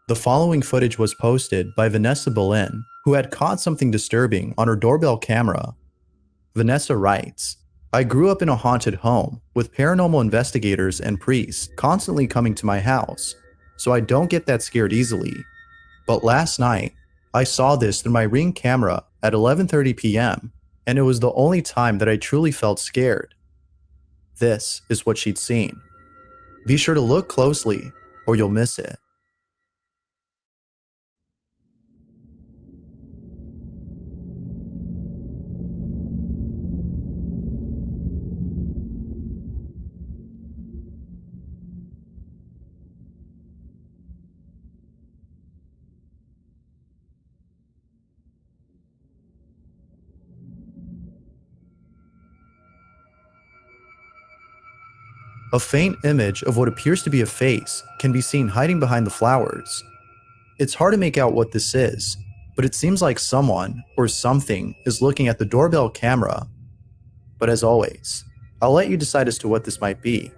The following footage was posted by Vanessa Boleyn, who had caught something disturbing on her doorbell camera. Vanessa writes, I grew up in a haunted home with paranormal investigators and priests constantly coming to my house, so I don't get that scared easily. But last night, I saw this through my Ring camera at 11:30 p.m., and it was the only time that I truly felt scared. This is what she'd seen. Be sure to look closely or you'll miss it. A faint image of what appears to be a face can be seen hiding behind the flowers. It's hard to make out what this is, but it seems like someone or something is looking at the doorbell camera. But as always, I'll let you decide as to what this might be.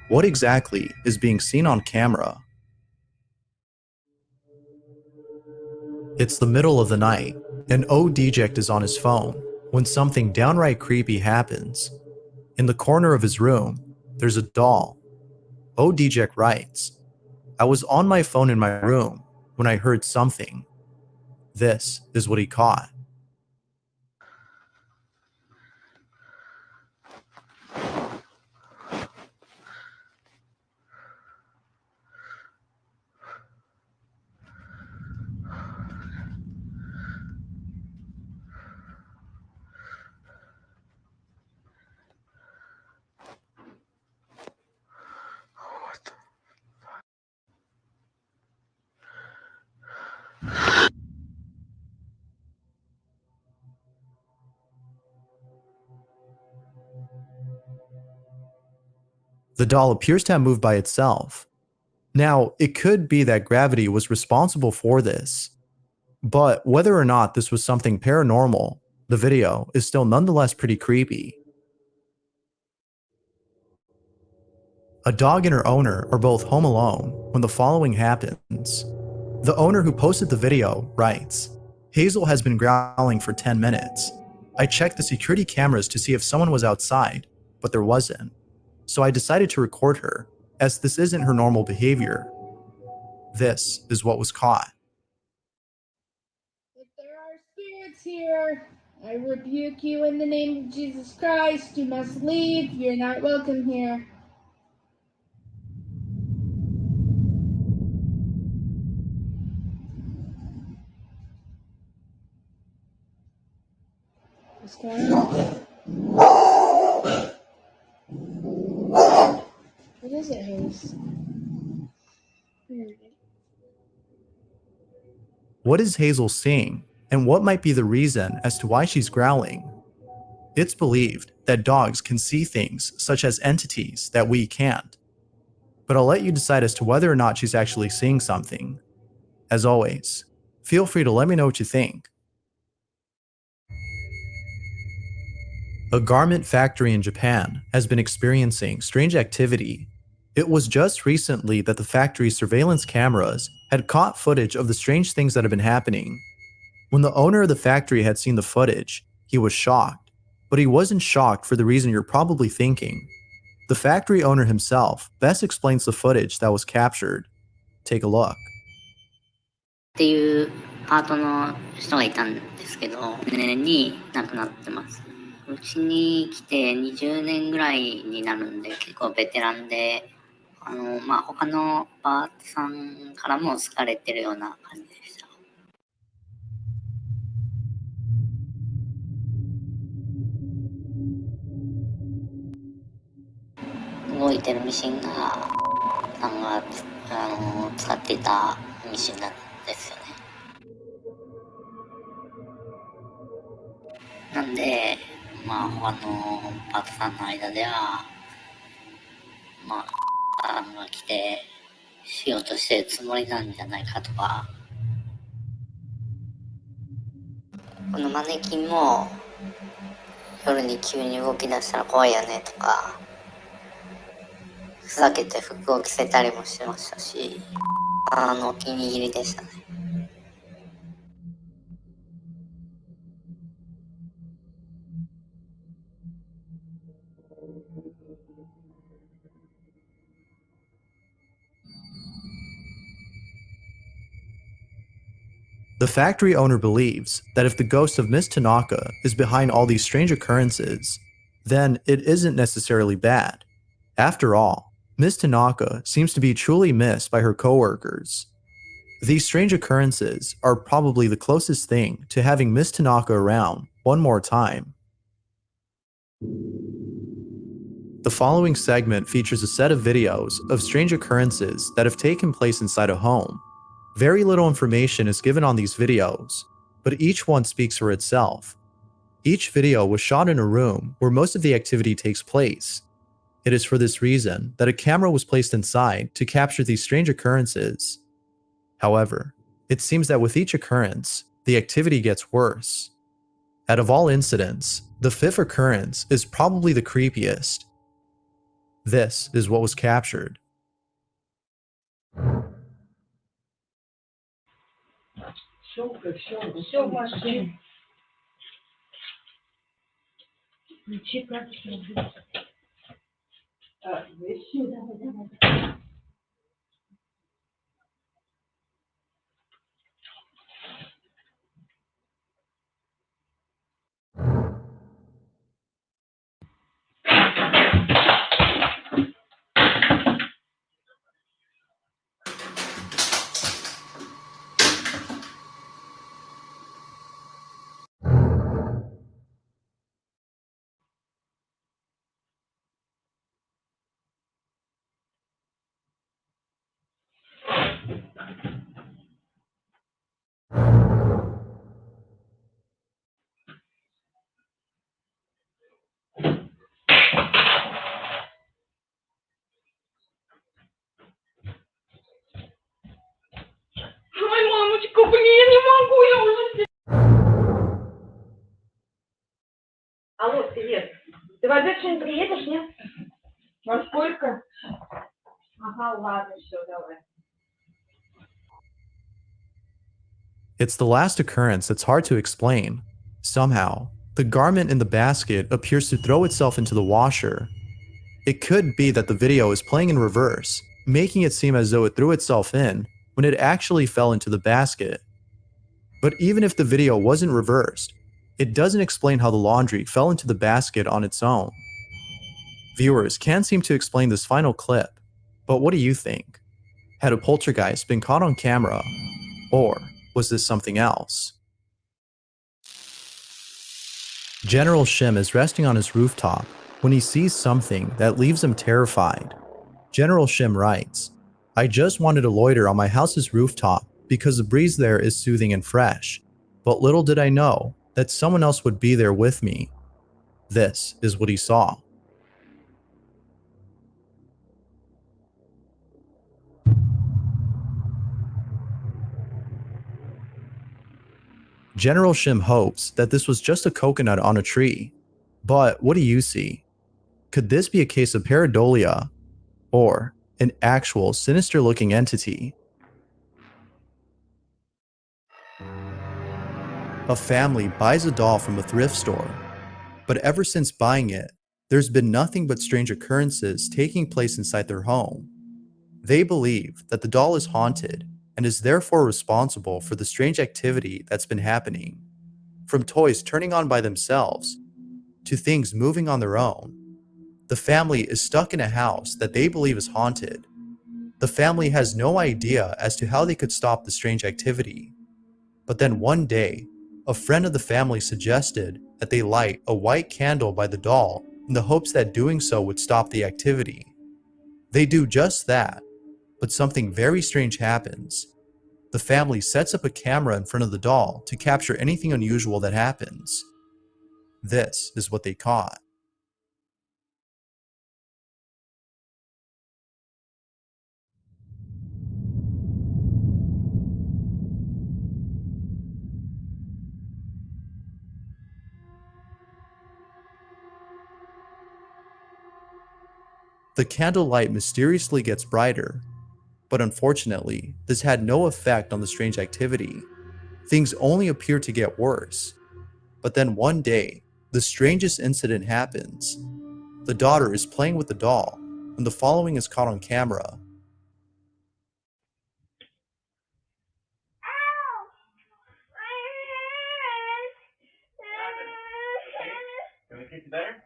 What exactly is being seen on camera? It's the middle of the night, and O-Deject is on his phone when something downright creepy happens. In the corner of his room, there's a doll. O-Deject writes, I was on my phone in my room when I heard something. This is what he caught. The doll appears to have moved by itself. Now, it could be that gravity was responsible for this, but whether or not this was something paranormal, the video is still nonetheless pretty creepy. A dog and her owner are both home alone when the following happens. The owner who posted the video writes, Hazel has been growling for 10 minutes. I checked the security cameras to see if someone was outside, but there wasn't. So I decided to record her, as this isn't her normal behavior. This is what was caught. If there are spirits here, I rebuke you in the name of Jesus Christ. You must leave. You're not welcome here. What's going on? What is it, Hayes? What is Hazel seeing, and what might be the reason as to why she's growling? It's believed that dogs can see things such as entities that we can't. But I'll let you decide as to whether or not she's actually seeing something. As always, feel free to let me know what you think. A garment factory in Japan has been experiencing strange activity. It was just recently that the factory's surveillance cameras had caught footage of the strange things that had been happening. When the owner of the factory had seen the footage, he was shocked. But he wasn't shocked for the reason you're probably thinking. The factory owner himself best explains the footage that was captured. Take a look. っていうパートの人がいたんですけど、年に亡くなってます。うちに来て20年ぐらいになるんで、結構ベテランで、他のパートさんからも好かれてるような感じでした。動いてるミシンが、さんが使っていたミシンなんですよね。なんで、他のパートさんの間では、さんが来てしようとしてるつもりなんじゃないかとか。このマネキンも夜に急に動き出したら怖いよねとか、ふざけて服を着せたりもしましたし、お気に入りでしたね。The factory owner believes that if the ghost of Miss Tanaka is behind all these strange occurrences, then it isn't necessarily bad. After all, Miss Tanaka seems to be truly missed by her coworkers. These strange occurrences are probably the closest thing to having Miss Tanaka around one more time. The following segment features a set of videos of strange occurrences that have taken place inside a home. Very little information is given on these videos, but each one speaks for itself. Each video was shot in a room where most of the activity takes place. It is for this reason that a camera was placed inside to capture these strange occurrences. However, it seems that with each occurrence, the activity gets worse. Out of all incidents, the fifth occurrence is probably the creepiest. This is what was captured. Алло, привет. Ты в обед сегодня приедешь, нет? Во сколько? Ага, ладно, все, давай. It's the last occurrence that's hard to explain. Somehow, the garment in the basket appears to throw itself into the washer. It could be that the video is playing in reverse, making it seem as though it threw itself in when it actually fell into the basket. But even if the video wasn't reversed, it doesn't explain how the laundry fell into the basket on its own. Viewers can't seem to explain this final clip, but what do you think? Had a poltergeist been caught on camera, or was this something else? General Shim is resting on his rooftop when he sees something that leaves him terrified. General Shim writes, "I just wanted to loiter on my house's rooftop because the breeze there is soothing and fresh, but little did I know that someone else would be there with me." This is what he saw. General Shim hopes that this was just a coconut on a tree. But what do you see? Could this be a case of pareidolia, or an actual sinister-looking entity? A family buys a doll from a thrift store, but ever since buying it, there's been nothing but strange occurrences taking place inside their home. They believe that the doll is haunted and is therefore responsible for the strange activity that's been happening. From toys turning on by themselves to things moving on their own, the family is stuck in a house that they believe is haunted. The family has no idea as to how they could stop the strange activity. But then one day, a friend of the family suggested that they light a white candle by the doll in the hopes that doing so would stop the activity. They do just that, but something very strange happens. The family sets up a camera in front of the doll to capture anything unusual that happens. This is what they caught. The candlelight mysteriously gets brighter, but unfortunately, this had no effect on the strange activity. Things only appear to get worse. But then one day, the strangest incident happens. The daughter is playing with the doll, and the following is caught on camera. Can we kiss you better?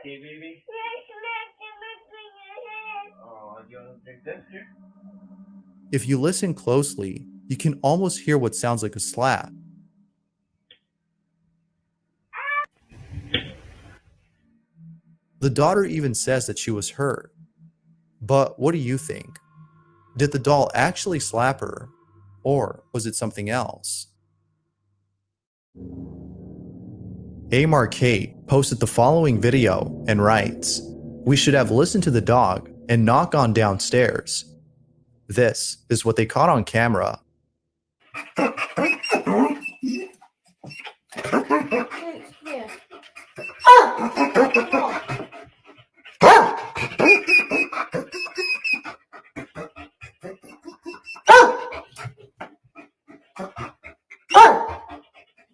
Okay, baby? Oh, do you want to drink this here? If you listen closely, you can almost hear what sounds like a slap. The daughter even says that she was hurt. But what do you think? Did the doll actually slap her? Or was it something else? Amar Kate posted the following video and writes, "We should have listened to the dog and not gone downstairs. This is what they caught on camera."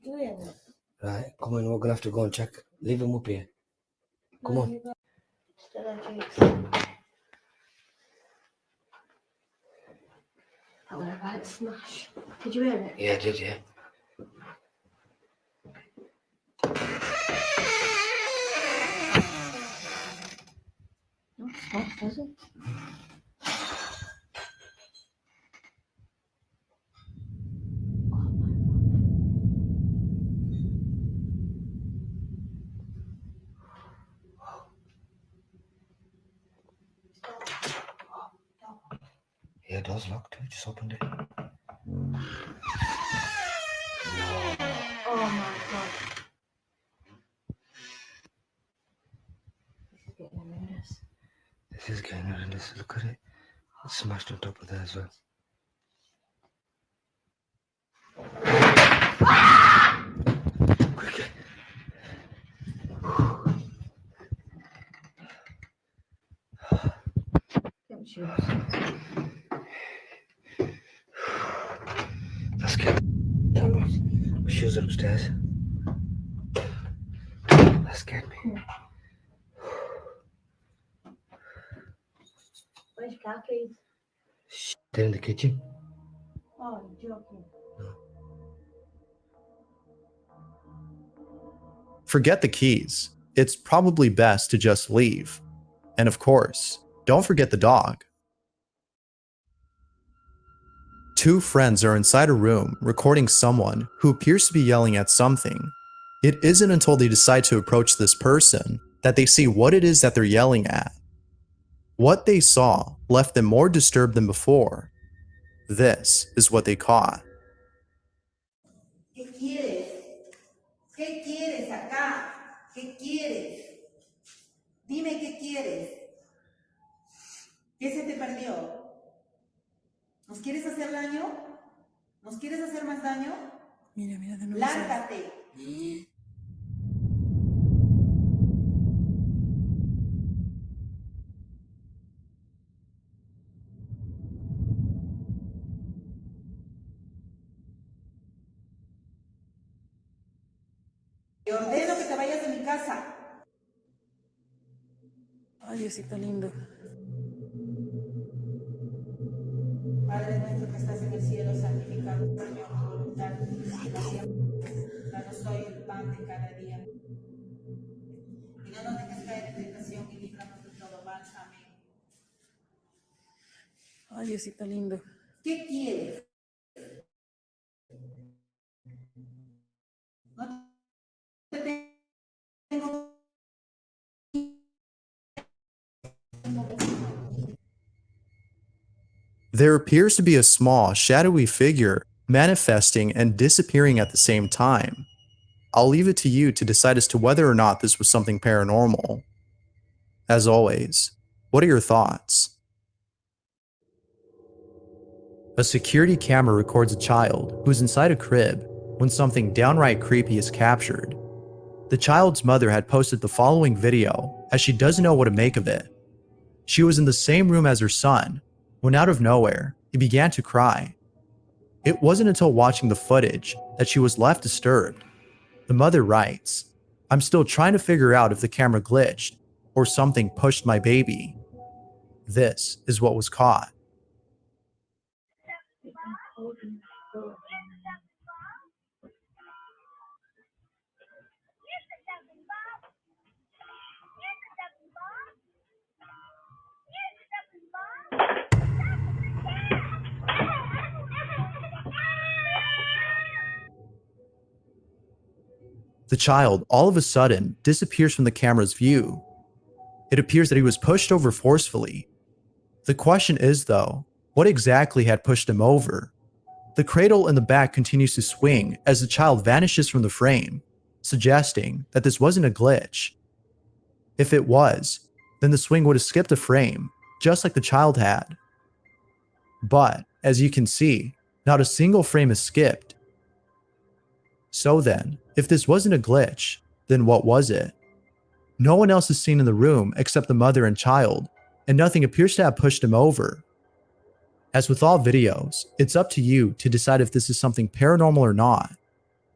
Yeah. Right, come on, we're gonna have to go and check. Leave him up here. Come on. That was a right smash. Did you hear it? Yeah, I did, yeah. No, it's not, does it? Yeah, door's locked. I just opened it. Oh my god. This is getting horrendous. This is getting horrendous. Look at it. It's smashed on top of there as well. Quick. Don't shoot. That's scared. My shoes are upstairs. That scared me. Where's your car keys? Shh, they're in the kitchen. Oh, you're joking. Forget the keys. It's probably best to just leave. And of course, don't forget the dog. Two friends are inside a room recording someone who appears to be yelling at something. It isn't until they decide to approach this person that they see what it is that they're yelling at. What they saw left them more disturbed than before. This is what they caught. ¿Qué quieres? ¿Qué quieres acá? ¿Qué quieres? Dime qué quieres. ¿Qué se te perdió? ¿Nos quieres hacer daño? ¿Nos quieres hacer más daño? Mira, de nuevo. Lárgate. Te ordeno que te vayas de mi casa. Ay, Diosito lindo. Padre nuestro que estás en el cielo, santificado sea tu voluntad. Danos hoy el pan de cada día. Y no nos dejes caer en tentación y líbranos de todo mal. Amén. Ay, Diosito lindo. ¿Qué quieres? No te tengo. There appears to be a small, shadowy figure manifesting and disappearing at the same time. I'll leave it to you to decide as to whether or not this was something paranormal. As always, what are your thoughts? A security camera records a child who's inside a crib when something downright creepy is captured. The child's mother had posted the following video as she doesn't know what to make of it. She was in the same room as her son when out of nowhere, he began to cry. It wasn't until watching the footage that she was left disturbed. The mother writes, "I'm still trying to figure out if the camera glitched or something pushed my baby. This is what was caught." The child all of a sudden disappears from the camera's view. It appears that he was pushed over forcefully. The question is, though, what exactly had pushed him over? The cradle in the back continues to swing as the child vanishes from the frame, suggesting that this wasn't a glitch. If it was, then the swing would have skipped a frame, just like the child had. But, as you can see, not a single frame is skipped. So then, if this wasn't a glitch, then what was it? No one else is seen in the room except the mother and child, and nothing appears to have pushed him over. As with all videos, it's up to you to decide if this is something paranormal or not.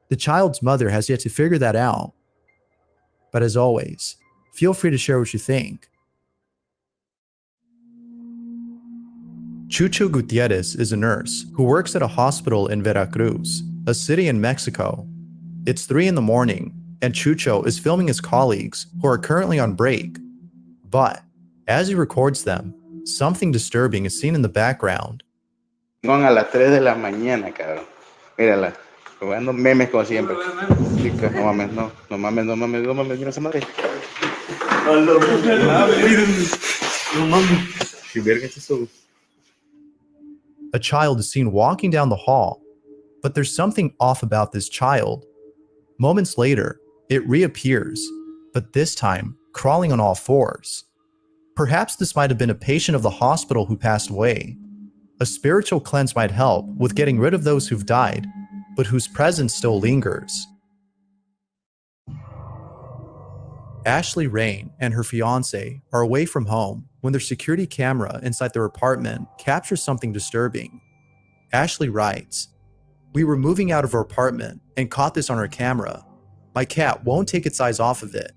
The child's mother has yet to figure that out. But as always, feel free to share what you think. Chucho Gutierrez is a nurse who works at a hospital in Veracruz, a city in Mexico. It's 3 in the morning, and Chucho is filming his colleagues who are currently on break. But, as he records them, something disturbing is seen in the background. Son a las 3 de la mañana, cabrón. Mírala, jugando memes como siempre. Chica, no mames, no mames, no mames, no mames, mira esa madre. No mames. Si verga es eso. A child is seen walking down the hall, but there's something off about this child. Moments later, it reappears, but this time crawling on all fours. Perhaps this might have been a patient of the hospital who passed away. A spiritual cleanse might help with getting rid of those who've died, but whose presence still lingers. Ashley Rain and her fiancé are away from home when their security camera inside their apartment captures something disturbing. Ashley writes, "We were moving out of our apartment and caught this on our camera. My cat won't take its eyes off of it.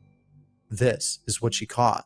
This is what she caught."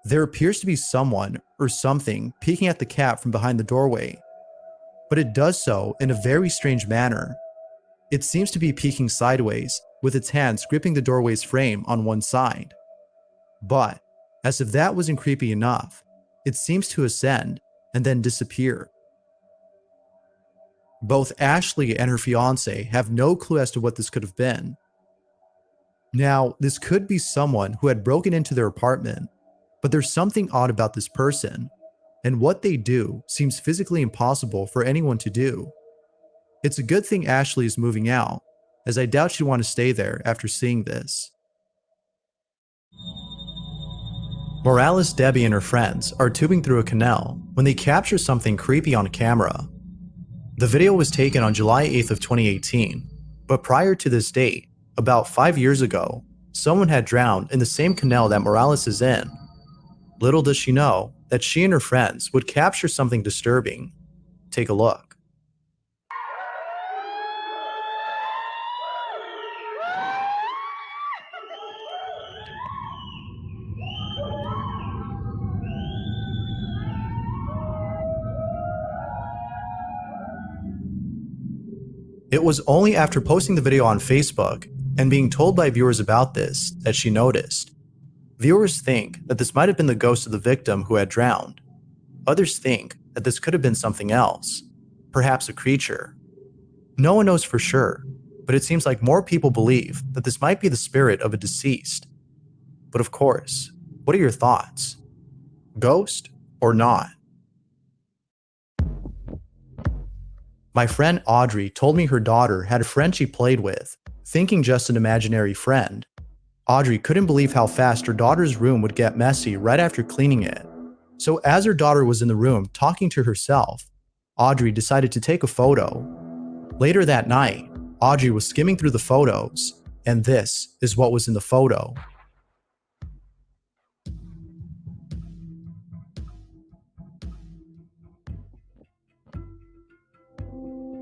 There appears to be someone or something peeking at the cat from behind the doorway, but it does so in a very strange manner. It seems to be peeking sideways, with its hands gripping the doorway's frame on one side. But, as if that wasn't creepy enough, it seems to ascend and then disappear. Both Ashley and her fiancé have no clue as to what this could have been. Now, this could be someone who had broken into their apartment, but there's something odd about this person, and what they do seems physically impossible for anyone to do. It's a good thing Ashley is moving out, as I doubt she'd want to stay there after seeing this. Morales, Debbie, and her friends are tubing through a canal when they capture something creepy on camera. The video was taken on July 8th of 2018, but prior to this date, about 5 years ago, someone had drowned in the same canal that Morales is in. Little does she know that she and her friends would capture something disturbing. Take a look. It was only after posting the video on Facebook and being told by viewers about this that she noticed. Viewers think that this might have been the ghost of the victim who had drowned. Others think that this could have been something else, perhaps a creature. No one knows for sure, but it seems like more people believe that this might be the spirit of a deceased. But of course, what are your thoughts? Ghost or not? My friend Audrey told me her daughter had a friend she played with, thinking just an imaginary friend. Audrey couldn't believe how fast her daughter's room would get messy right after cleaning it. So as her daughter was in the room talking to herself, Audrey decided to take a photo. Later that night, Audrey was skimming through the photos, and this is what was in the photo.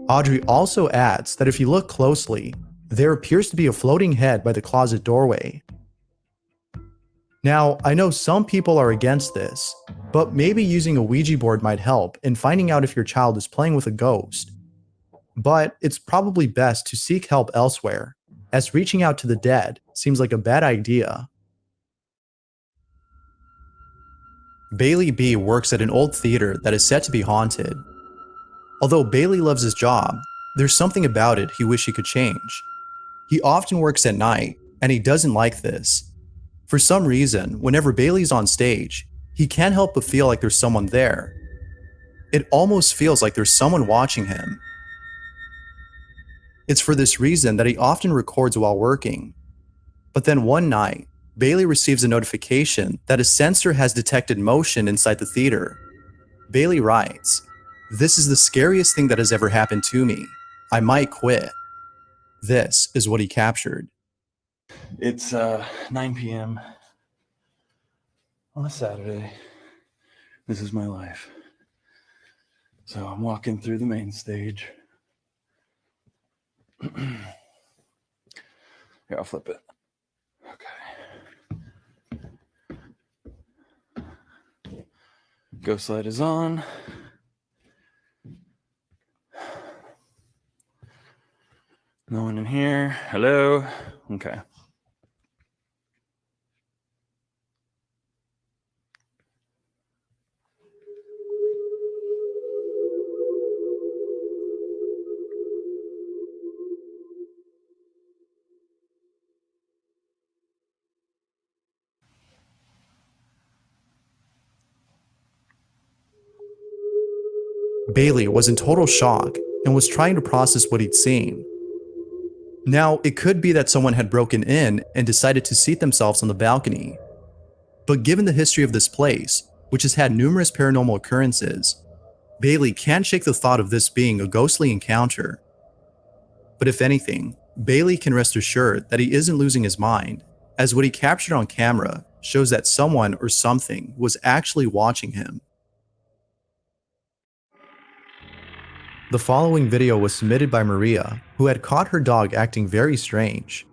Audrey also adds that if you look closely, there appears to be a floating head by the closet doorway. Now, I know some people are against this, but maybe using a Ouija board might help in finding out if your child is playing with a ghost. But it's probably best to seek help elsewhere, as reaching out to the dead seems like a bad idea. Bailey B works at an old theater that is said to be haunted. Although Bailey loves his job, there's something about it he wishes he could change. He often works at night, and he doesn't like this. For some reason, whenever Bailey's on stage, he can't help but feel like there's someone there. It almost feels like there's someone watching him. It's for this reason that he often records while working. But then one night, Bailey receives a notification that a sensor has detected motion inside the theater. Bailey writes, "This is the scariest thing that has ever happened to me. I might quit." This is what he captured. It's 9 p.m. on a Saturday. This is my life. So I'm walking through the main stage. Here, I'll flip it. Okay. Ghost light is on. No one in here. Hello. Okay. Bailey was in total shock and was trying to process what he'd seen. Now, it could be that someone had broken in and decided to seat themselves on the balcony. But given the history of this place, which has had numerous paranormal occurrences, Bailey can't shake the thought of this being a ghostly encounter. But if anything, Bailey can rest assured that he isn't losing his mind, as what he captured on camera shows that someone or something was actually watching him. The following video was submitted by Maria, who had caught her dog acting very strange.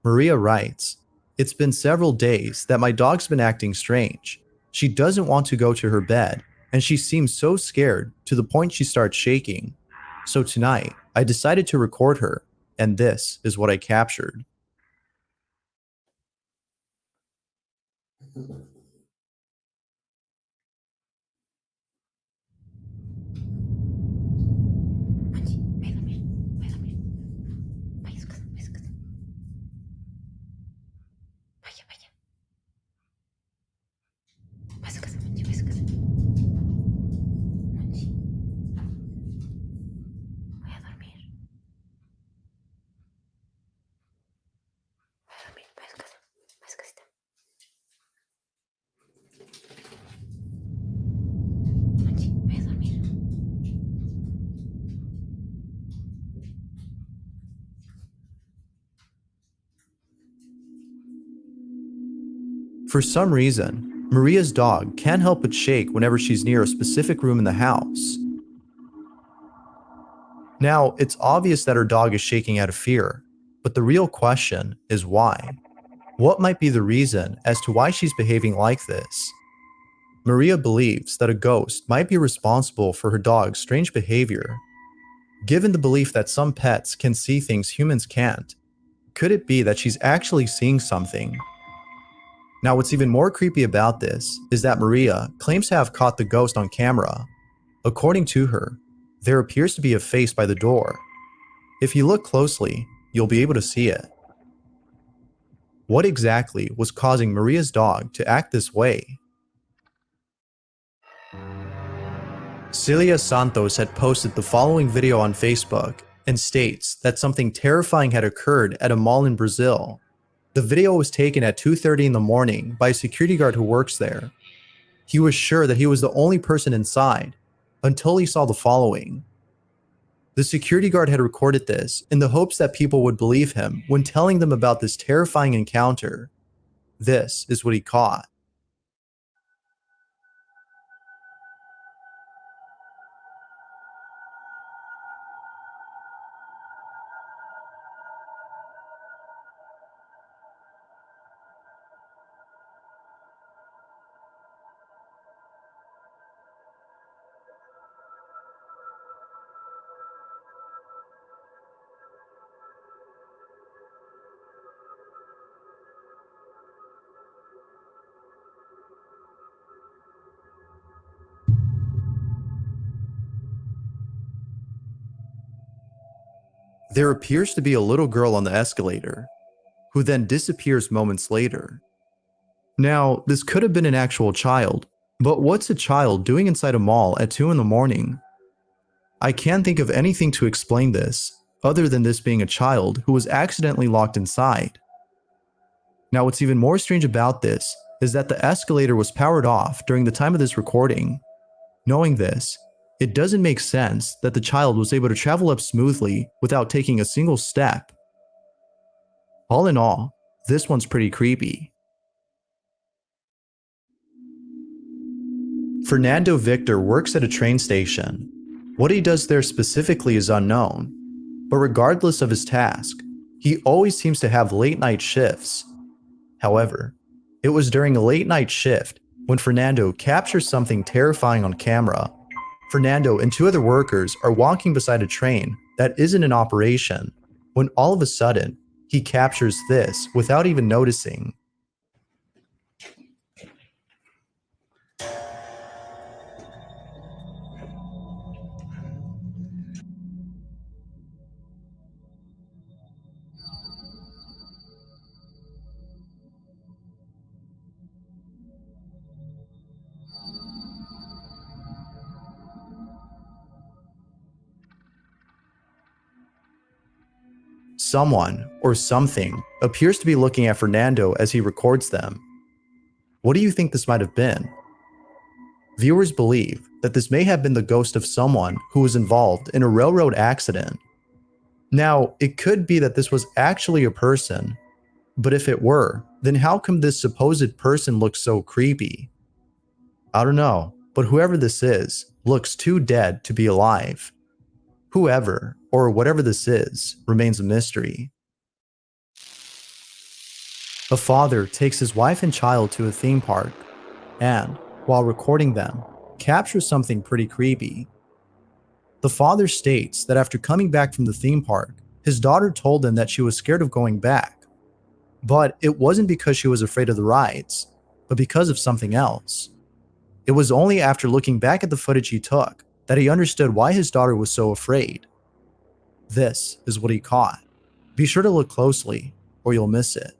Maria writes, "It's been several days that my dog's been acting strange. She doesn't want to go to her bed, and she seems so scared to the point she starts shaking. So tonight, I decided to record her, and this is what I captured." For some reason, Maria's dog can't help but shake whenever she's near a specific room in the house. Now, it's obvious that her dog is shaking out of fear, but the real question is why? What might be the reason as to why she's behaving like this? Maria believes that a ghost might be responsible for her dog's strange behavior. Given the belief that some pets can see things humans can't, could it be that she's actually seeing something? Now, what's even more creepy about this is that Maria claims to have caught the ghost on camera. According to her, there appears to be a face by the door. If you look closely, you'll be able to see it. What exactly was causing Maria's dog to act this way? Celia Santos had posted the following video on Facebook and states that something terrifying had occurred at a mall in Brazil. The video was taken at 2:30 in the morning by a security guard who works there. He was sure that he was the only person inside until he saw the following. The security guard had recorded this in the hopes that people would believe him when telling them about this terrifying encounter. This is what he caught. There appears to be a little girl on the escalator, who then disappears moments later. Now, this could have been an actual child, but what's a child doing inside a mall at 2 in the morning? I can't think of anything to explain this, other than this being a child who was accidentally locked inside. Now, what's even more strange about this is that the escalator was powered off during the time of this recording. Knowing this, it doesn't make sense that the child was able to travel up smoothly without taking a single step. All in all, this one's pretty creepy. Fernando Victor works at a train station. What he does there specifically is unknown, but regardless of his task, he always seems to have late night shifts. However, it was during a late night shift when Fernando captures something terrifying on camera. Fernando and 2 other workers are walking beside a train that isn't in operation when all of a sudden he captures this without even noticing. Someone or something appears to be looking at Fernando as he records them. What do you think this might have been? Viewers believe that this may have been the ghost of someone who was involved in a railroad accident. Now, it could be that this was actually a person, but if it were, then how come this supposed person looks so creepy? I don't know, but whoever this is looks too dead to be alive. Whoever, or whatever this is, remains a mystery. A father takes his wife and child to a theme park, and, while recording them, captures something pretty creepy. The father states that after coming back from the theme park, his daughter told him that she was scared of going back. But it wasn't because she was afraid of the rides, but because of something else. It was only after looking back at the footage he took that he understood why his daughter was so afraid. This is what he caught. Be sure to look closely, or you'll miss it.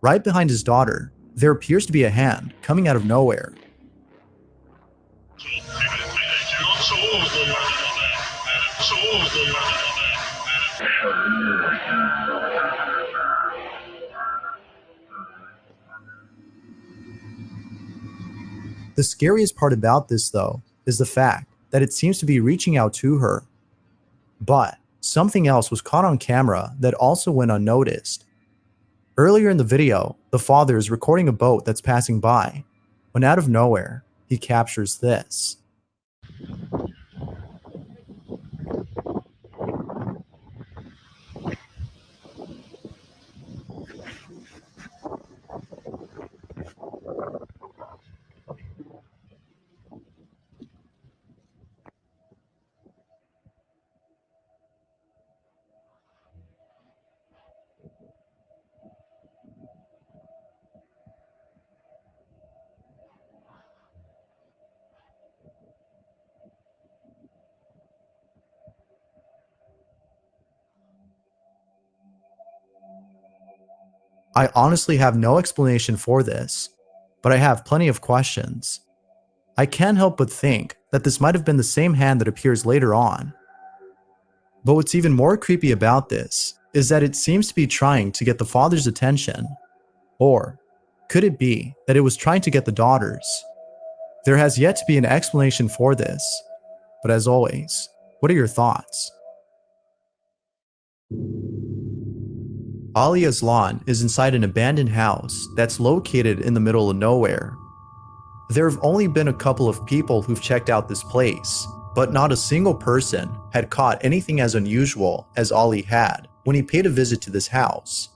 Right behind his daughter, there appears to be a hand coming out of nowhere. The scariest part about this, though, is the fact that it seems to be reaching out to her. But something else was caught on camera that also went unnoticed. Earlier in the video, the father is recording a boat that's passing by, when out of nowhere, he captures this. I honestly have no explanation for this, but I have plenty of questions. I can't help but think that this might have been the same hand that appears later on. But what's even more creepy about this is that it seems to be trying to get the father's attention. Or could it be that it was trying to get the daughter's? There has yet to be an explanation for this, but as always, what are your thoughts? Alia's lawn is inside an abandoned house that's located in the middle of nowhere. There have only been a couple of people who've checked out this place, but not a single person had caught anything as unusual as Ali had when he paid a visit to this house.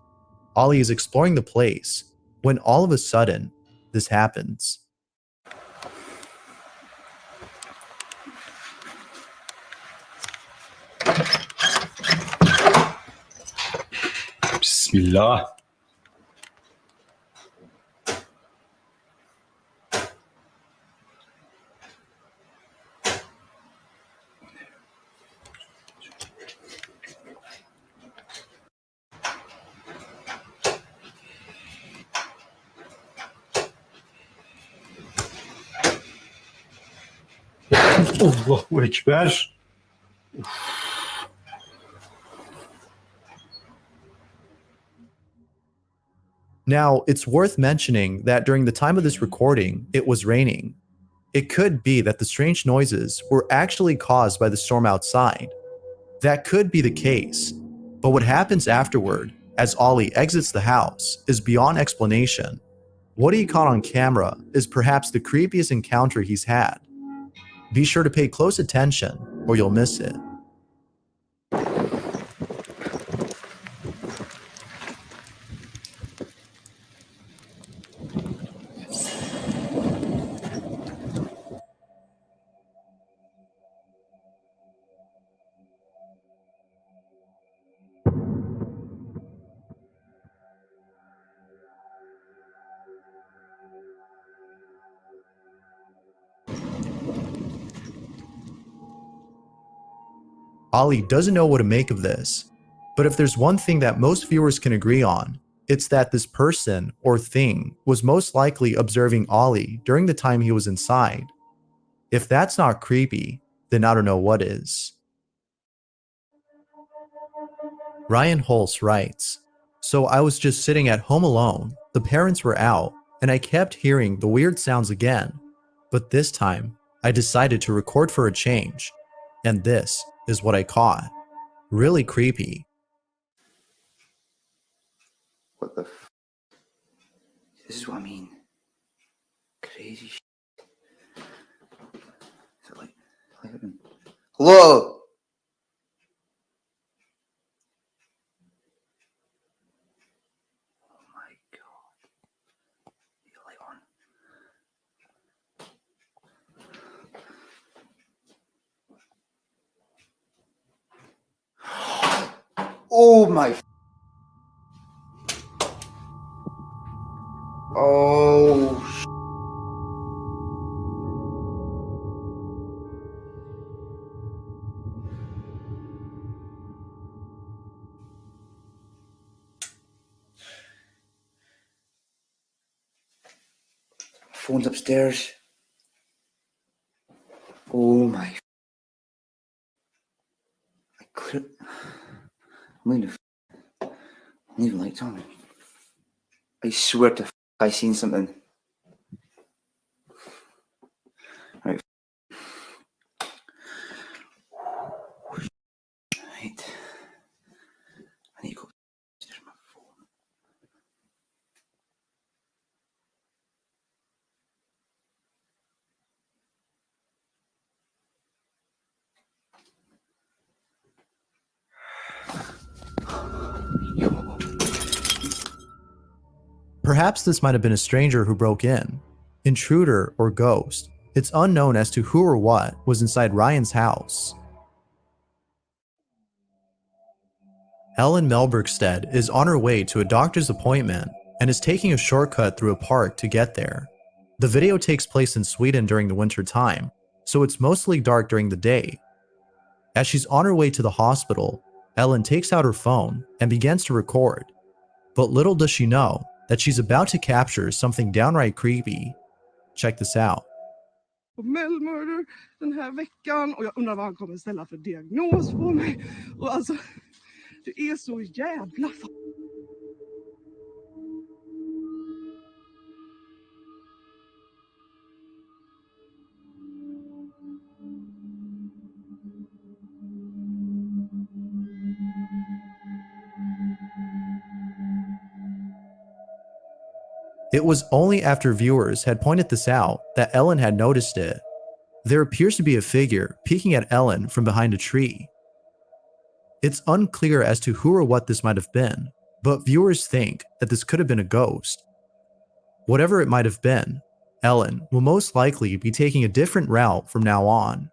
Ali is exploring the place when all of a sudden, this happens. Bismillah. Allahu Ekber. Now, it's worth mentioning that during the time of this recording, it was raining. It could be that the strange noises were actually caused by the storm outside. That could be the case, but what happens afterward, as Ollie exits the house, is beyond explanation. What he caught on camera is perhaps the creepiest encounter he's had. Be sure to pay close attention, or you'll miss it. Ali doesn't know what to make of this, but if there's one thing that most viewers can agree on, it's that this person or thing was most likely observing Ali during the time he was inside. If that's not creepy, then I don't know what is. Ryan Holst writes, "So I was just sitting at home alone, the parents were out, and I kept hearing the weird sounds again. But this time, I decided to record for a change, and this is what I caught. Really creepy." What the f? This is what I mean. Crazy shit. Is it like hello? Oh my god. The light on. Oh my. Oh. Phone's upstairs. Oh my. I could. I'm leaving the lights on. I swear to I seen something. Right. Right. I need to go. There's my phone. Perhaps this might have been a stranger who broke in. Intruder or ghost, it's unknown as to who or what was inside Ryan's house. Ellen Melbergstedt is on her way to a doctor's appointment and is taking a shortcut through a park to get there. The video takes place in Sweden during the winter time, so it's mostly dark during the day. As she's on her way to the hospital, Ellen takes out her phone and begins to record. But little does she know that she's about to capture something downright creepy. Check this out. Melmurder den här veckan och jag undrar vad han kommer ställa för diagnos på mig. Och alltså, det är så jävla It was only after viewers had pointed this out that Ellen had noticed it. There appears to be a figure peeking at Ellen from behind a tree. It's unclear as to who or what this might have been, but viewers think that this could have been a ghost. Whatever it might have been, Ellen will most likely be taking a different route from now on.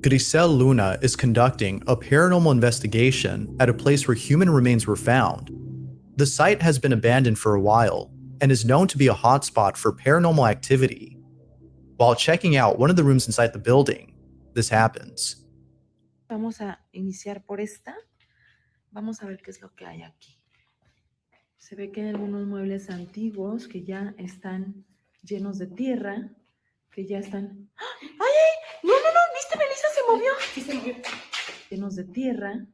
Grisel Luna is conducting a paranormal investigation at a place where human remains were found. The site has been abandoned for a while and is known to be a hotspot for paranormal activity. While checking out one of the rooms inside the building, this happens. Vamos a iniciar por esta. Vamos a ver qué es lo que hay aquí. Se ve que hay algunos muebles antiguos que ya están llenos de tierra, que ya están... ¡Ay, ay! ¡No, no, no! ¿Viste, Melissa? Se movió. Sí, se movió. Llenos de tierra,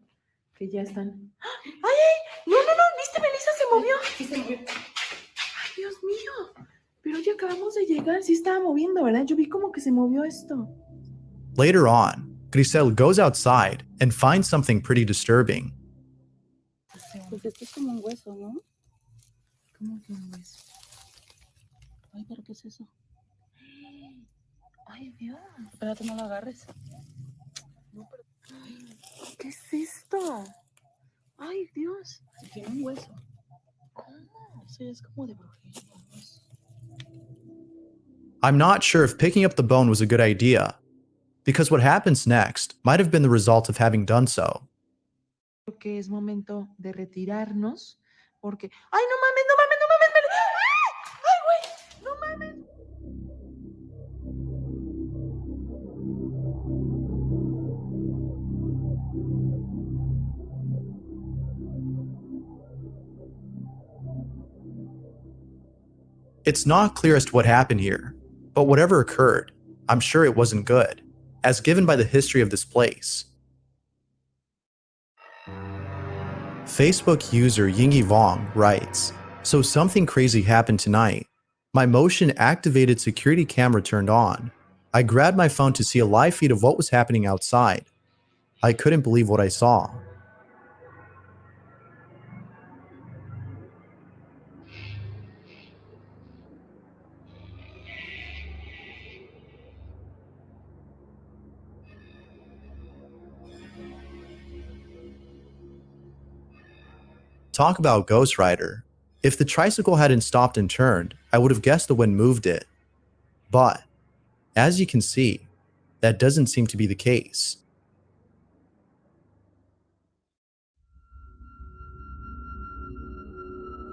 que ya están... ¡Ay, ay! ¡No, no, no! ¿Viste, Melissa? Se movió. Sí, se movió. ¡Ay, Dios mío! Pero ya acabamos de llegar. Sí estaba moviendo, ¿verdad? Yo vi como que se movió esto. Later on, Grisel goes outside and finds something pretty disturbing. Pues esto es como un hueso, ¿no? ¿Cómo que un hueso? Ay, pero ¿qué es eso? Ay, Dios. Espérate, no lo agarres. No, pero... ¿Qué es esto? Ay, Dios. Tiene un hueso. ¿Cómo? Eso es como de brujería. I'm not sure if picking up the bone was a good idea, because what happens next might have been the result of having done so. Creo que es momento de retirarnos porque... ¡Ay, no mames, no mames, no mames! ¡Ay, güey! ¡No mames! It's not clear as to what happened here, but whatever occurred, I'm sure it wasn't good, as given by the history of this place. Facebook user Yingy Vong writes, "So something crazy happened tonight. My motion activated security camera turned on. I grabbed my phone to see a live feed of what was happening outside. I couldn't believe what I saw." Talk about Ghost Rider. If the tricycle hadn't stopped and turned, I would have guessed the wind moved it. But, as you can see, that doesn't seem to be the case.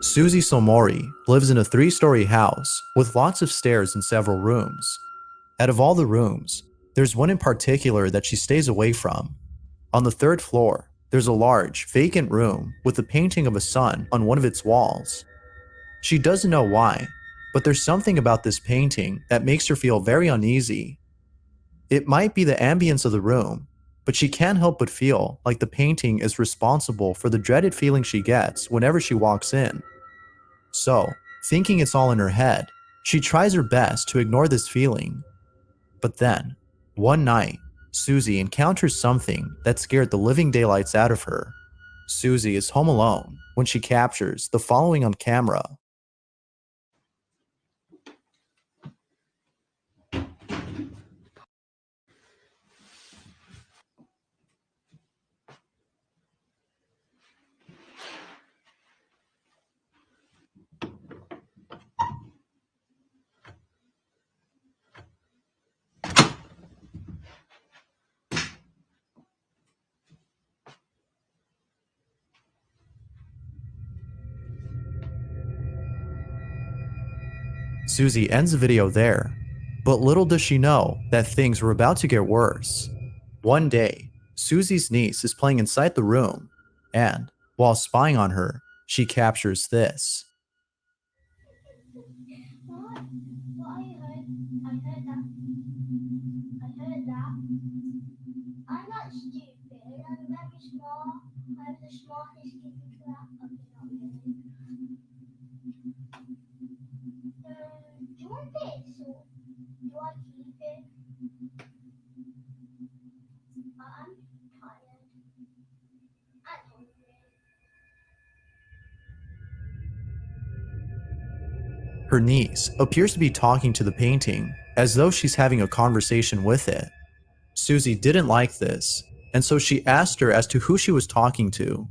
Susie Somori lives in a 3-story house with lots of stairs and several rooms. Out of all the rooms, there's one in particular that she stays away from. On the 3rd floor, there's a large, vacant room with a painting of a sun on one of its walls. She doesn't know why, but there's something about this painting that makes her feel very uneasy. It might be the ambience of the room, but she can't help but feel like the painting is responsible for the dreaded feeling she gets whenever she walks in. So, thinking it's all in her head, she tries her best to ignore this feeling. But then, one night, Susie encounters something that scared the living daylights out of her. Susie is home alone when she captures the following on camera. Susie ends the video there, but little does she know that things were about to get worse. One day, Susie's niece is playing inside the room, and while spying on her, she captures this. What? What I heard? I heard that. I heard that. I'm not stupid. I'm very smart. I'm the smartest kid in class. Okay, not really. Do you want this or do I keep it? I'm tired. I'm hungry. Her niece appears to be talking to the painting as though she's having a conversation with it. Susie didn't like this, and so she asked her as to who she was talking to.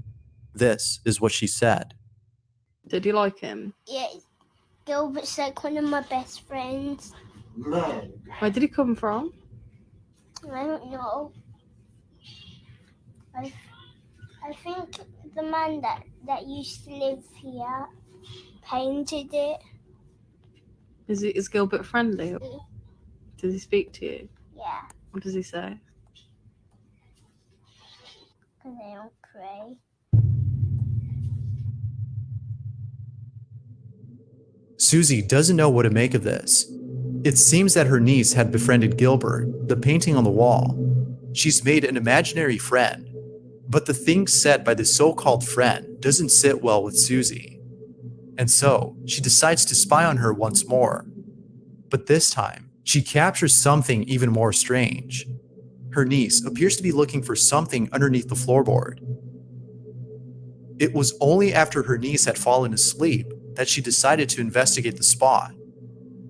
This is what she said. Did you like him? Yeah, Gilbert's like one of my best friends. Where did he come from? I don't know. I think the man that used to live here painted it. Is Gilbert friendly? Does he speak to you? Yeah, What does he say? because I don't pray. Susie doesn't know what to make of this. It seems that her niece had befriended Gilbert, the painting on the wall. She's made an imaginary friend, but the things said by the so-called friend doesn't sit well with Susie. And so, she decides to spy on her once more. But this time, she captures something even more strange. Her niece appears to be looking for something underneath the floorboard. It was only after her niece had fallen asleep that she decided to investigate the spot.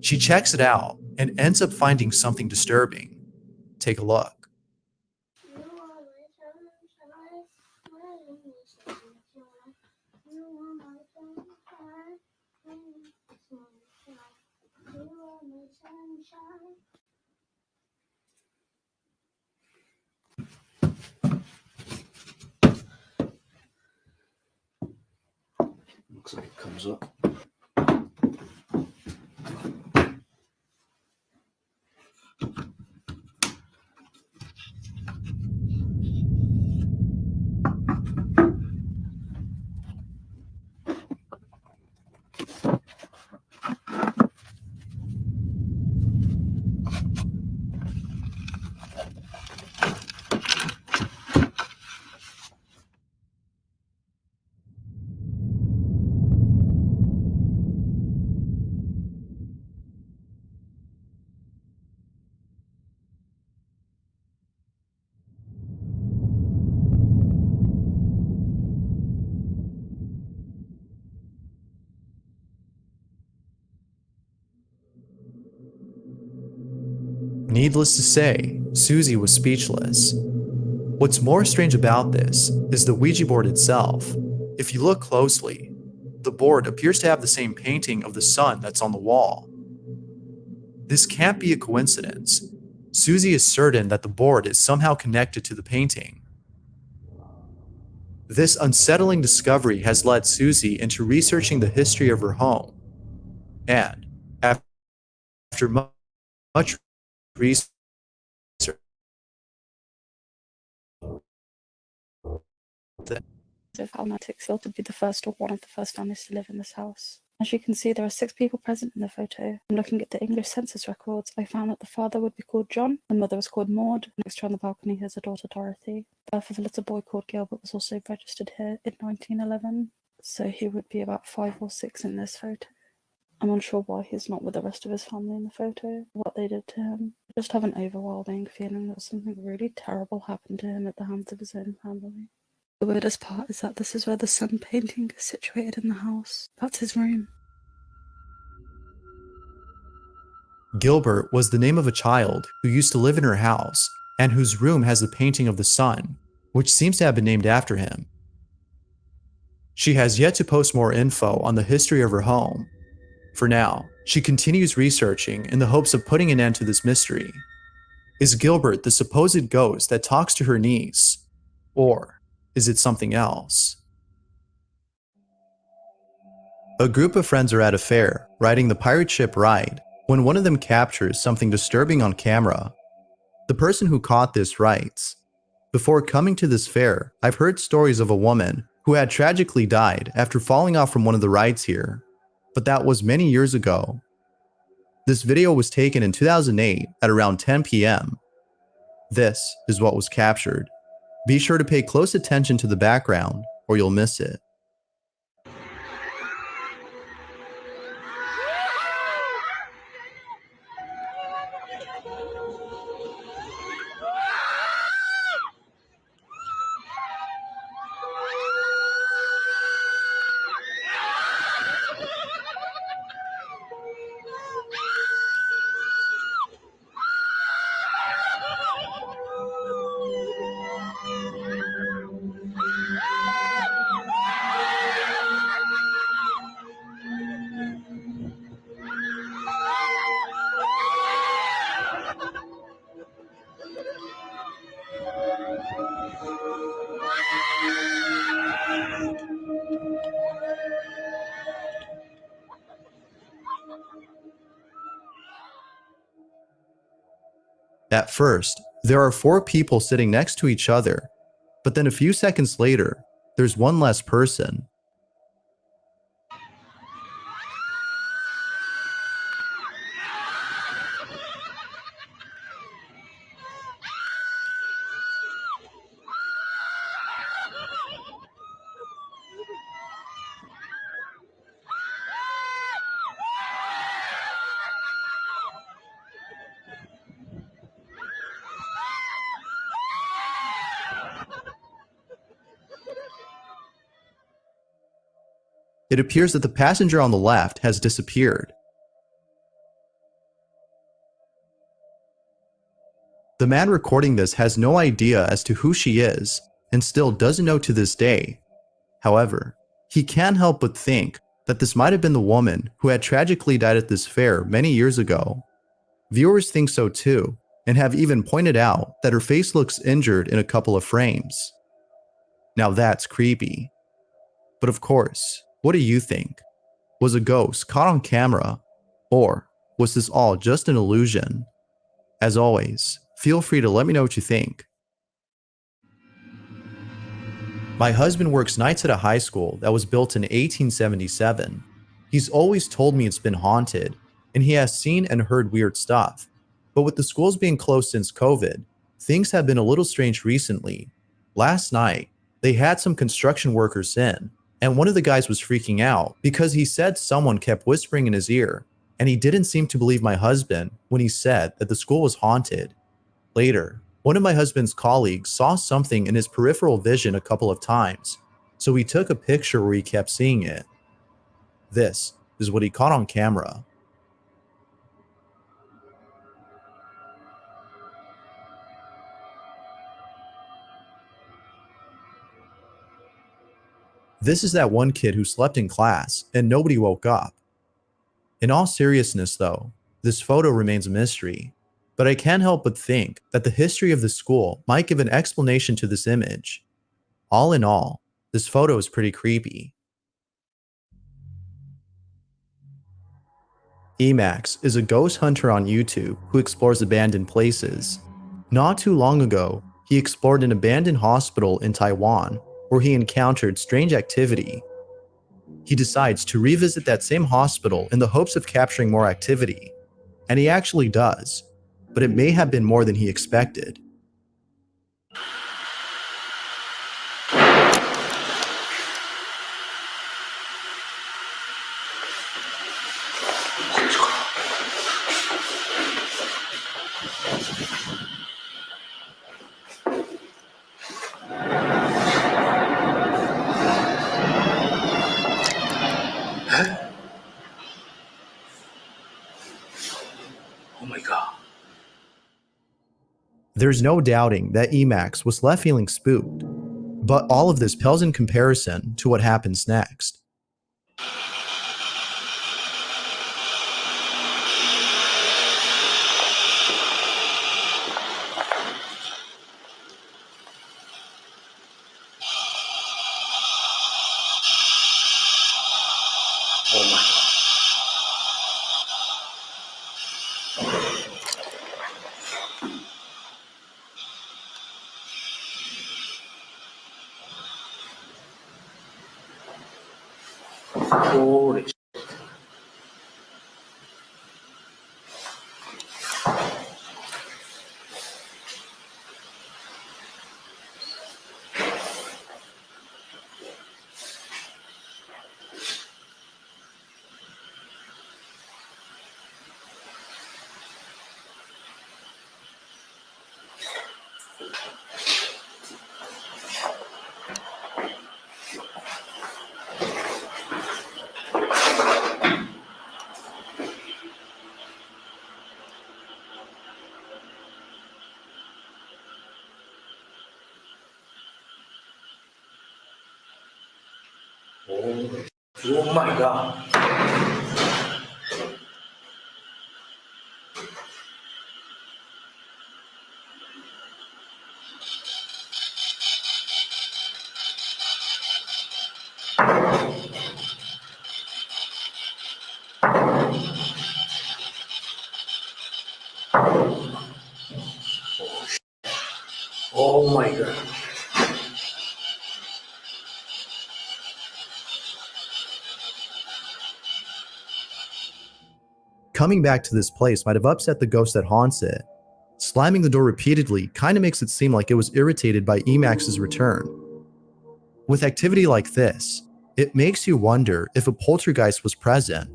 She checks it out and ends up finding something disturbing. Take a look. Looks like it comes up. Needless to say, Susie was speechless. What's more strange about this is the Ouija board itself. If you look closely, the board appears to have the same painting of the sun that's on the wall. This can't be a coincidence. Susie is certain that the board is somehow connected to the painting. This unsettling discovery has led Susie into researching the history of her home. And after much research, Of how Matic felt to be the first or one of the first families to live in this house. As you can see, there are 6 people present in the photo. And looking at the English census records, I found that the father would be called John, the mother was called Maud, and next to her on the balcony is a daughter Dorothy. The birth of a little boy called Gilbert was also registered here in 1911, so he would be about 5 or 6 in this photo. I'm unsure why he's not with the rest of his family in the photo, what they did to him. I just have an overwhelming feeling that something really terrible happened to him at the hands of his own family. The weirdest part is that this is where the sun painting is situated in the house. That's his room. Gilbert was the name of a child who used to live in her house and whose room has the painting of the sun, which seems to have been named after him. She has yet to post more info on the history of her home. For now, she continues researching in the hopes of putting an end to this mystery. Is Gilbert the supposed ghost that talks to her niece? Or is it something else? A group of friends are at a fair, riding the pirate ship ride, when one of them captures something disturbing on camera. The person who caught this writes, "Before coming to this fair, I've heard stories of a woman who had tragically died after falling off from one of the rides here. But that was many years ago. This video was taken in 2008 at around 10 p.m. This is what was captured. Be sure to pay close attention to the background or you'll miss it." At first, there are 4 people sitting next to each other, but then a few seconds later, there's one less person. It appears that the passenger on the left has disappeared. The man recording this has no idea as to who she is and still doesn't know to this day. However, he can't help but think that this might have been the woman who had tragically died at this fair many years ago. Viewers think so too, and have even pointed out that her face looks injured in a couple of frames. Now that's creepy. But of course, what do you think? Was a ghost caught on camera? Or was this all just an illusion? As always, feel free to let me know what you think. My husband works nights at a high school that was built in 1877. He's always told me it's been haunted, and he has seen and heard weird stuff. But with the schools being closed since COVID, things have been a little strange recently. Last night, they had some construction workers in, and one of the guys was freaking out because he said someone kept whispering in his ear, and he didn't seem to believe my husband when he said that the school was haunted. Later, one of my husband's colleagues saw something in his peripheral vision a couple of times, so he took a picture where he kept seeing it. This is what he caught on camera. This is that one kid who slept in class and nobody woke up. In all seriousness though, this photo remains a mystery, but I can't help but think that the history of the school might give an explanation to this image. All in all, this photo is pretty creepy. Emax is a ghost hunter on YouTube who explores abandoned places. Not too long ago, he explored an abandoned hospital in Taiwan where he encountered strange activity. He decides to revisit that same hospital in the hopes of capturing more activity, and he actually does, but it may have been more than he expected. Oh my god. There's no doubting that Emax was left feeling spooked, but all of this pales in comparison to what happens next. Holy shit. Oh my god. Oh my god. Coming back to this place might have upset the ghost that haunts it. Slamming the door repeatedly kinda makes it seem like it was irritated by Emax's return. With activity like this, it makes you wonder if a poltergeist was present,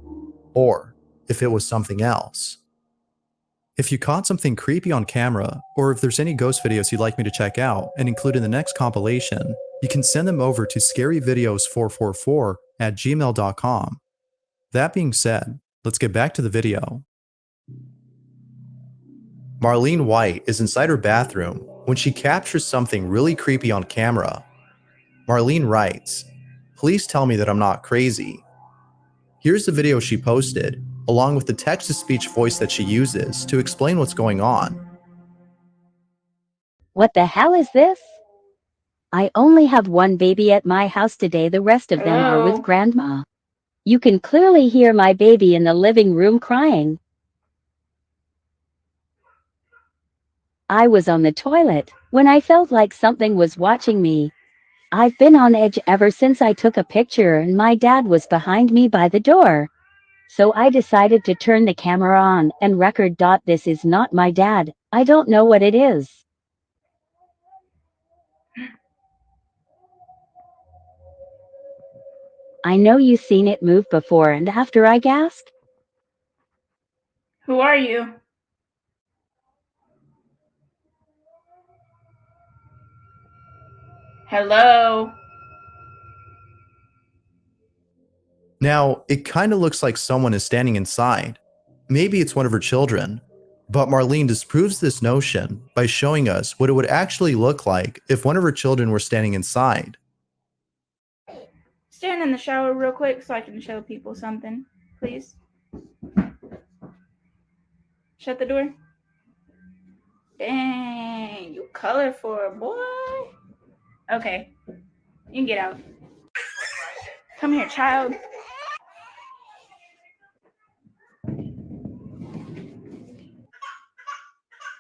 or if it was something else. If you caught something creepy on camera, or if there's any ghost videos you'd like me to check out and include in the next compilation, you can send them over to scaryvideos444@gmail.com. That being said, let's get back to the video. Marlene White is inside her bathroom when she captures something really creepy on camera. Marlene writes, "Please tell me that I'm not crazy." Here's the video she posted, along with the text-to-speech voice that she uses to explain what's going on. What the hell is this? I only have one baby at my house today. The rest of them are with grandma. You can clearly hear my baby in the living room crying. I was on the toilet when I felt like something was watching me. I've been on edge ever since I took a picture and my dad was behind me by the door. So I decided to turn the camera on and record. This is not my dad. I don't know what it is. I know you've seen it move before and after, I gasped. Who are you? Hello? Now, it kinda looks like someone is standing inside. Maybe it's one of her children, but Marlene disproves this notion by showing us what it would actually look like if one of her children were standing inside. Stand in the shower real quick so I can show people something, please. Shut the door. Dang, you colorful, boy. Okay, you can get out. Come here, child.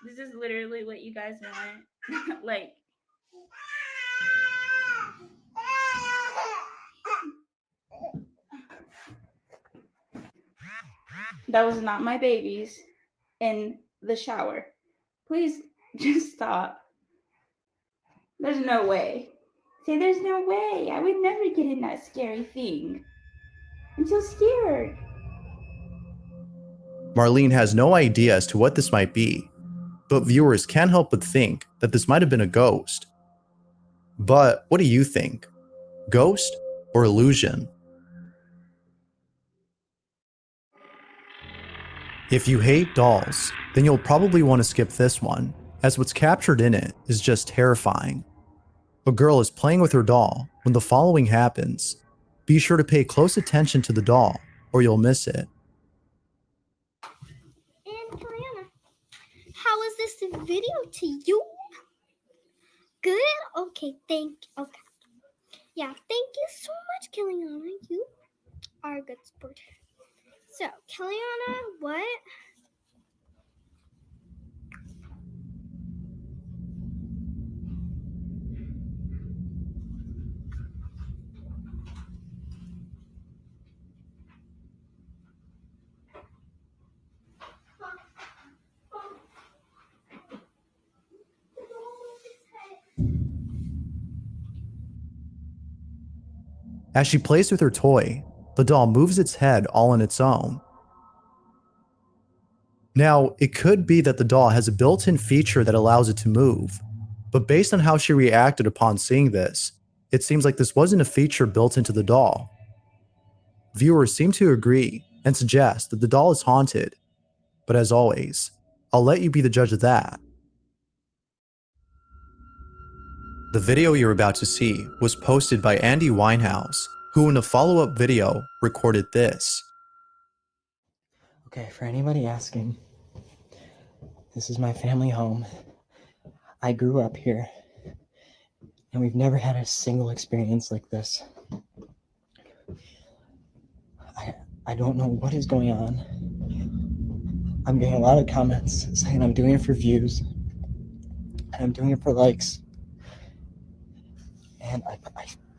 This is literally what you guys want. Like, that was not my babies in the shower. Please just stop. There's no way. See, there's no way. I would never get in that scary thing. I'm so scared. Marlene has no idea as to what this might be, but viewers can't help but think that this might have been a ghost. But what do you think? Ghost or illusion? If you hate dolls, then you'll probably want to skip this one, as what's captured in it is just terrifying. A girl is playing with her doll when the following happens. Be sure to pay close attention to the doll, or you'll miss it. And Kaliana, how was this video to you? Good? Okay, okay. Yeah, thank you so much, Kaliana. You are a good sport. So, Kaliana, what? As she plays with her toy, the doll moves its head all on its own. Now, it could be that the doll has a built-in feature that allows it to move, but based on how she reacted upon seeing this, it seems like this wasn't a feature built into the doll. Viewers seem to agree and suggest that the doll is haunted, but as always, I'll let you be the judge of that. The video you're about to see was posted by Andy Winehouse, who in a follow-up video recorded this. Okay, for anybody asking, this is my family home. I grew up here, and we've never had a single experience like this. I don't know what is going on. I'm getting a lot of comments saying I'm doing it for views, and I'm doing it for likes. And I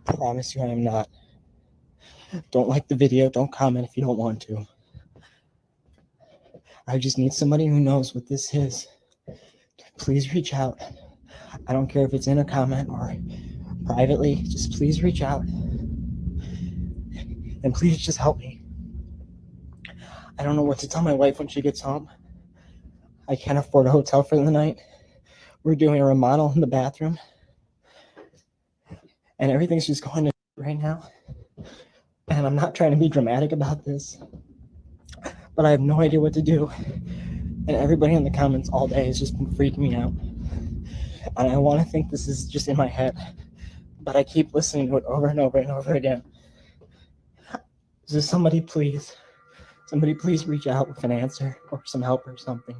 promise you I am not. Don't like the video, don't comment if you don't want to. I just need somebody who knows what this is. Please reach out. I don't care if it's in a comment or privately, just please reach out. And please just help me. I don't know what to tell my wife when she gets home. I can't afford a hotel for the night. We're doing a remodel in the bathroom. And everything's just going to right now. And I'm not trying to be dramatic about this, but I have no idea what to do. And everybody in the comments all day has just been freaking me out. And I want to think this is just in my head, but I keep listening to it over and over and over again. So somebody please reach out with an answer or some help or something.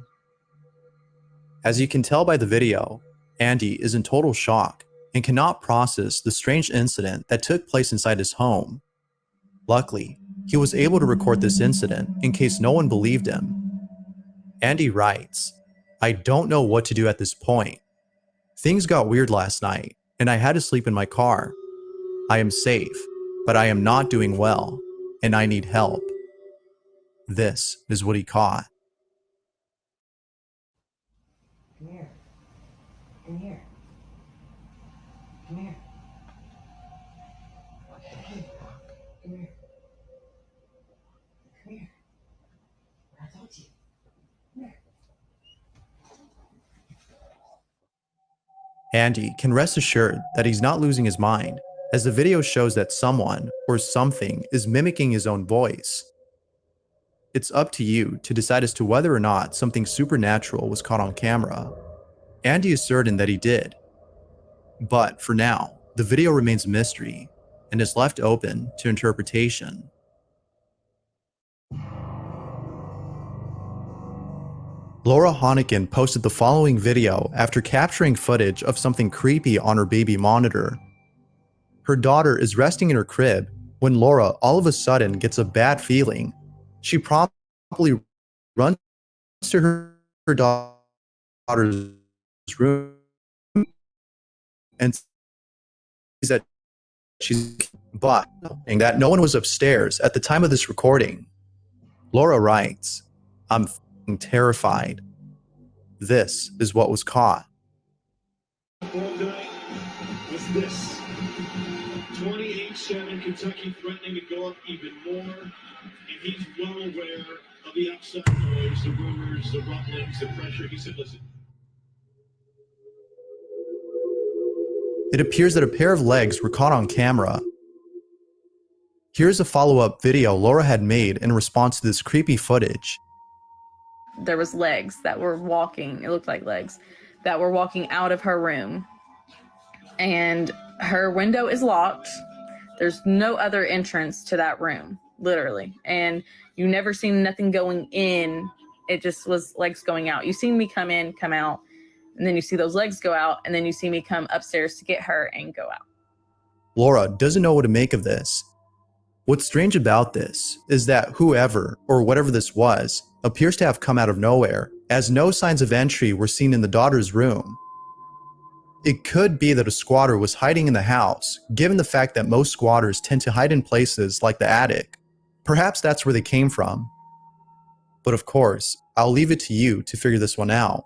As you can tell by the video, Andy is in total shock and cannot process the strange incident that took place inside his home. Luckily, he was able to record this incident in case no one believed him. Andy writes, "I don't know what to do at this point. Things got weird last night, and I had to sleep in my car. I am safe, but I am not doing well, and I need help." This is what he caught. Come here. Come here. Come here. Okay. Come here. Come here. I told you. Come here. Andy can rest assured that he's not losing his mind, as the video shows that someone or something is mimicking his own voice. It's up to you to decide as to whether or not something supernatural was caught on camera. Andy is certain that he did. But for now, the video remains a mystery and is left open to interpretation. Laura Honigan posted the following video after capturing footage of something creepy on her baby monitor. Her daughter is resting in her crib when Laura all of a sudden gets a bad feeling. She promptly runs to her daughter's room and sees that she's but and that no one was upstairs at the time of this recording. Laura writes, "I'm f***ing terrified. This is what was caught." Was this 28-7 Kentucky threatening to go up even more, and he's well aware of the outside noise, the rumors, the rumblings, the pressure. He said, listen. It appears that a pair of legs were caught on camera. Here's a follow-up video Laura had made in response to this creepy footage. There was legs that were walking, it looked like legs, that were walking out of her room. And her window is locked. There's no other entrance to that room, literally. And you never seen nothing going in. It just was legs going out. You seen me come in, come out, and then you see those legs go out, and then you see me come upstairs to get her and go out. Laura doesn't know what to make of this. What's strange about this is that whoever or whatever this was appears to have come out of nowhere, as no signs of entry were seen in the daughter's room. It could be that a squatter was hiding in the house, given the fact that most squatters tend to hide in places like the attic. Perhaps that's where they came from. But of course, I'll leave it to you to figure this one out.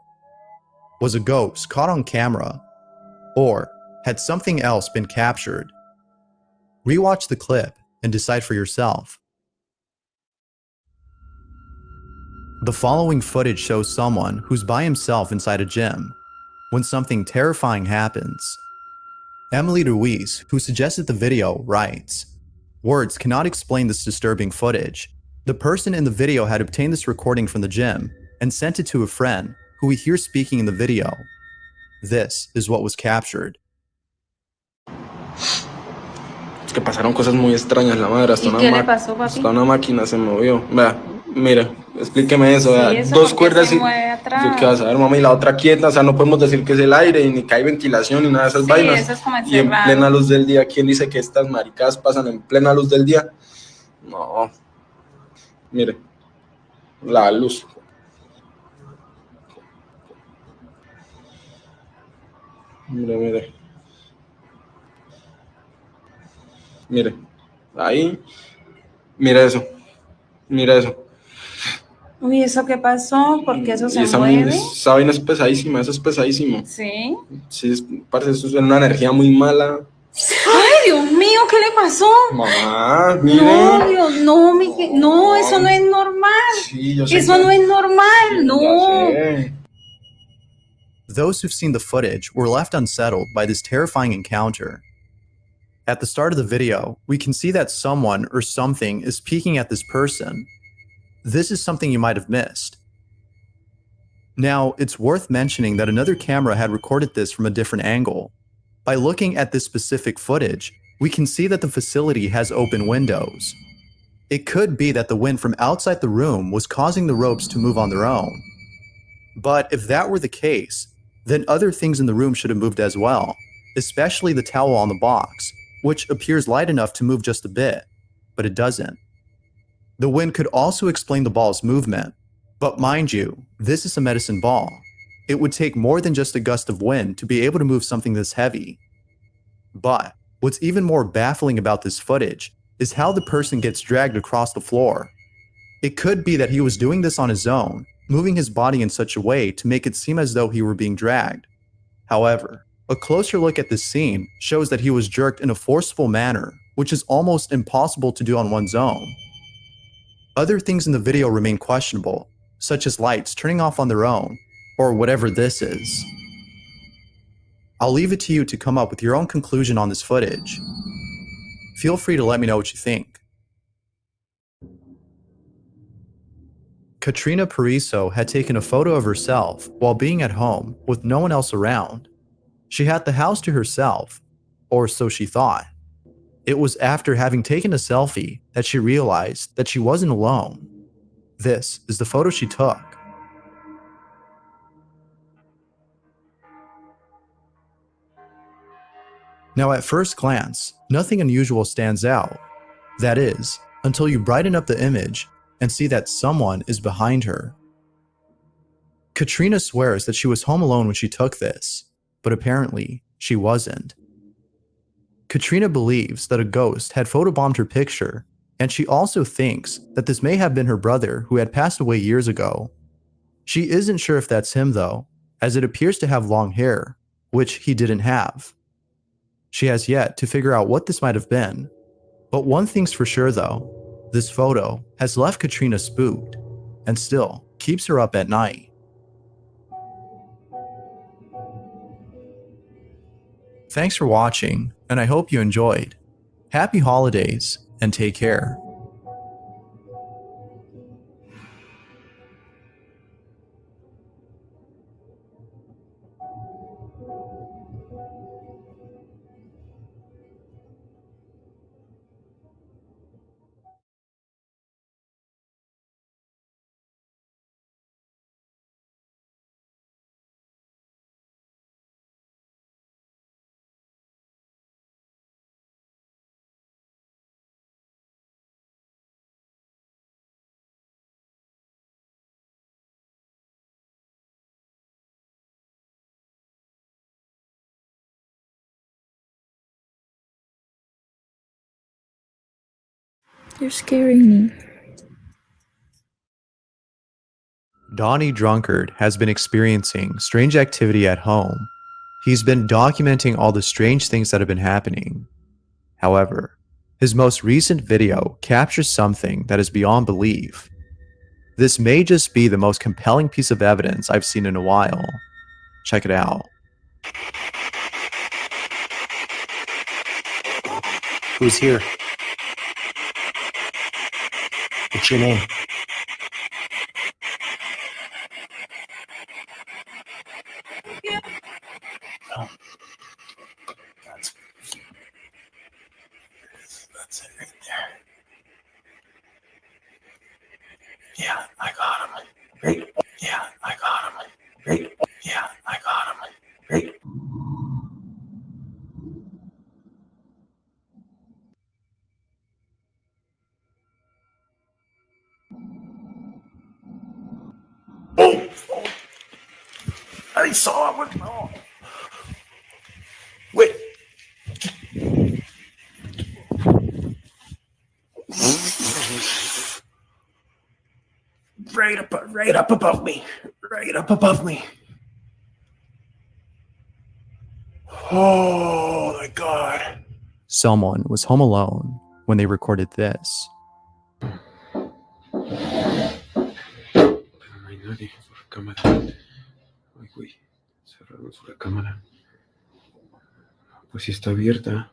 Was a ghost caught on camera? Or had something else been captured? Rewatch the clip and decide for yourself. The following footage shows someone who's by himself inside a gym when something terrifying happens. Emily Ruiz, who suggested the video, writes, "Words cannot explain this disturbing footage. The person in the video had obtained this recording from the gym and sent it to a friend who we hear speaking in the video. This is what was captured." Es que pasaron cosas muy extrañas, la madre. ¿Y qué le pasó, papi? Hasta una máquina se movió. Vea, mire, explíqueme eso. Sí, Vea, eso dos porque cuerdas se y. mueve atrás. Yo qué vas a ver, mami, y la otra quieta. O sea, no podemos decir que es el aire, y ni que hay ventilación, ni nada de esas Sí, vainas. eso es como Y en encerrado. plena luz del día, ¿quién dice que estas maricadas pasan en plena luz del día? No. Mire, la luz. Mire, mire. Mire, ahí. Mire eso. Mire eso. Uy, ¿eso qué pasó? ¿Por qué eso Y se esa mueve? vaina es pesadísima, eso es pesadísimo. Sí. Sí, parece eso es una energía muy mala. Ay, Dios mío, ¿qué le pasó? Mamá, mire. No, Dios, no, no, eso no es normal. Sí, yo sé Eso que- no es normal, Sí, no. ya sé. Those who've seen the footage were left unsettled by this terrifying encounter. At the start of the video, we can see that someone or something is peeking at this person. This is something you might have missed. Now, it's worth mentioning that another camera had recorded this from a different angle. By looking at this specific footage, we can see that the facility has open windows. It could be that the wind from outside the room was causing the ropes to move on their own. But if that were the case, then other things in the room should have moved as well, especially the towel on the box, which appears light enough to move just a bit, but it doesn't. The wind could also explain the ball's movement, but mind you, this is a medicine ball. It would take more than just a gust of wind to be able to move something this heavy. But what's even more baffling about this footage is how the person gets dragged across the floor. It could be that he was doing this on his own, moving his body in such a way to make it seem as though he were being dragged. However, a closer look at this scene shows that he was jerked in a forceful manner, which is almost impossible to do on one's own. Other things in the video remain questionable, such as lights turning off on their own, or whatever this is. I'll leave it to you to come up with your own conclusion on this footage. Feel free to let me know what you think. Katrina Pariso had taken a photo of herself while being at home with no one else around. She had the house to herself, or so she thought. It was after having taken a selfie that she realized that she wasn't alone. This is the photo she took. Now, at first glance, nothing unusual stands out. That is, until you brighten up the image and see that someone is behind her. Katrina swears that she was home alone when she took this, but apparently she wasn't. Katrina believes that a ghost had photobombed her picture, and she also thinks that this may have been her brother who had passed away years ago. She isn't sure if that's him though, as it appears to have long hair, which he didn't have. She has yet to figure out what this might have been. But one thing's for sure though, this photo has left Katrina spooked and still keeps her up at night. Thanks for watching, and I hope you enjoyed. Happy holidays, and take care. You're scaring me. Donnie Drunkard has been experiencing strange activity at home. He's been documenting all the strange things that have been happening. However, His most recent video captures something that is beyond belief. This may just be the most compelling piece of evidence I've seen in a while. Check it out. Who's here? What's your name? Oh. That's it right there. Yeah, I got him. Great. Yeah, I got him. Great. Yeah, I got him. Great. Oh! I saw it with my Wait. Right up above me. Right up above me. Oh my God. Someone was home alone when they recorded this. No hay nadie por la cámara. Ay, güey. Cerramos la cámara. Pues sí está abierta.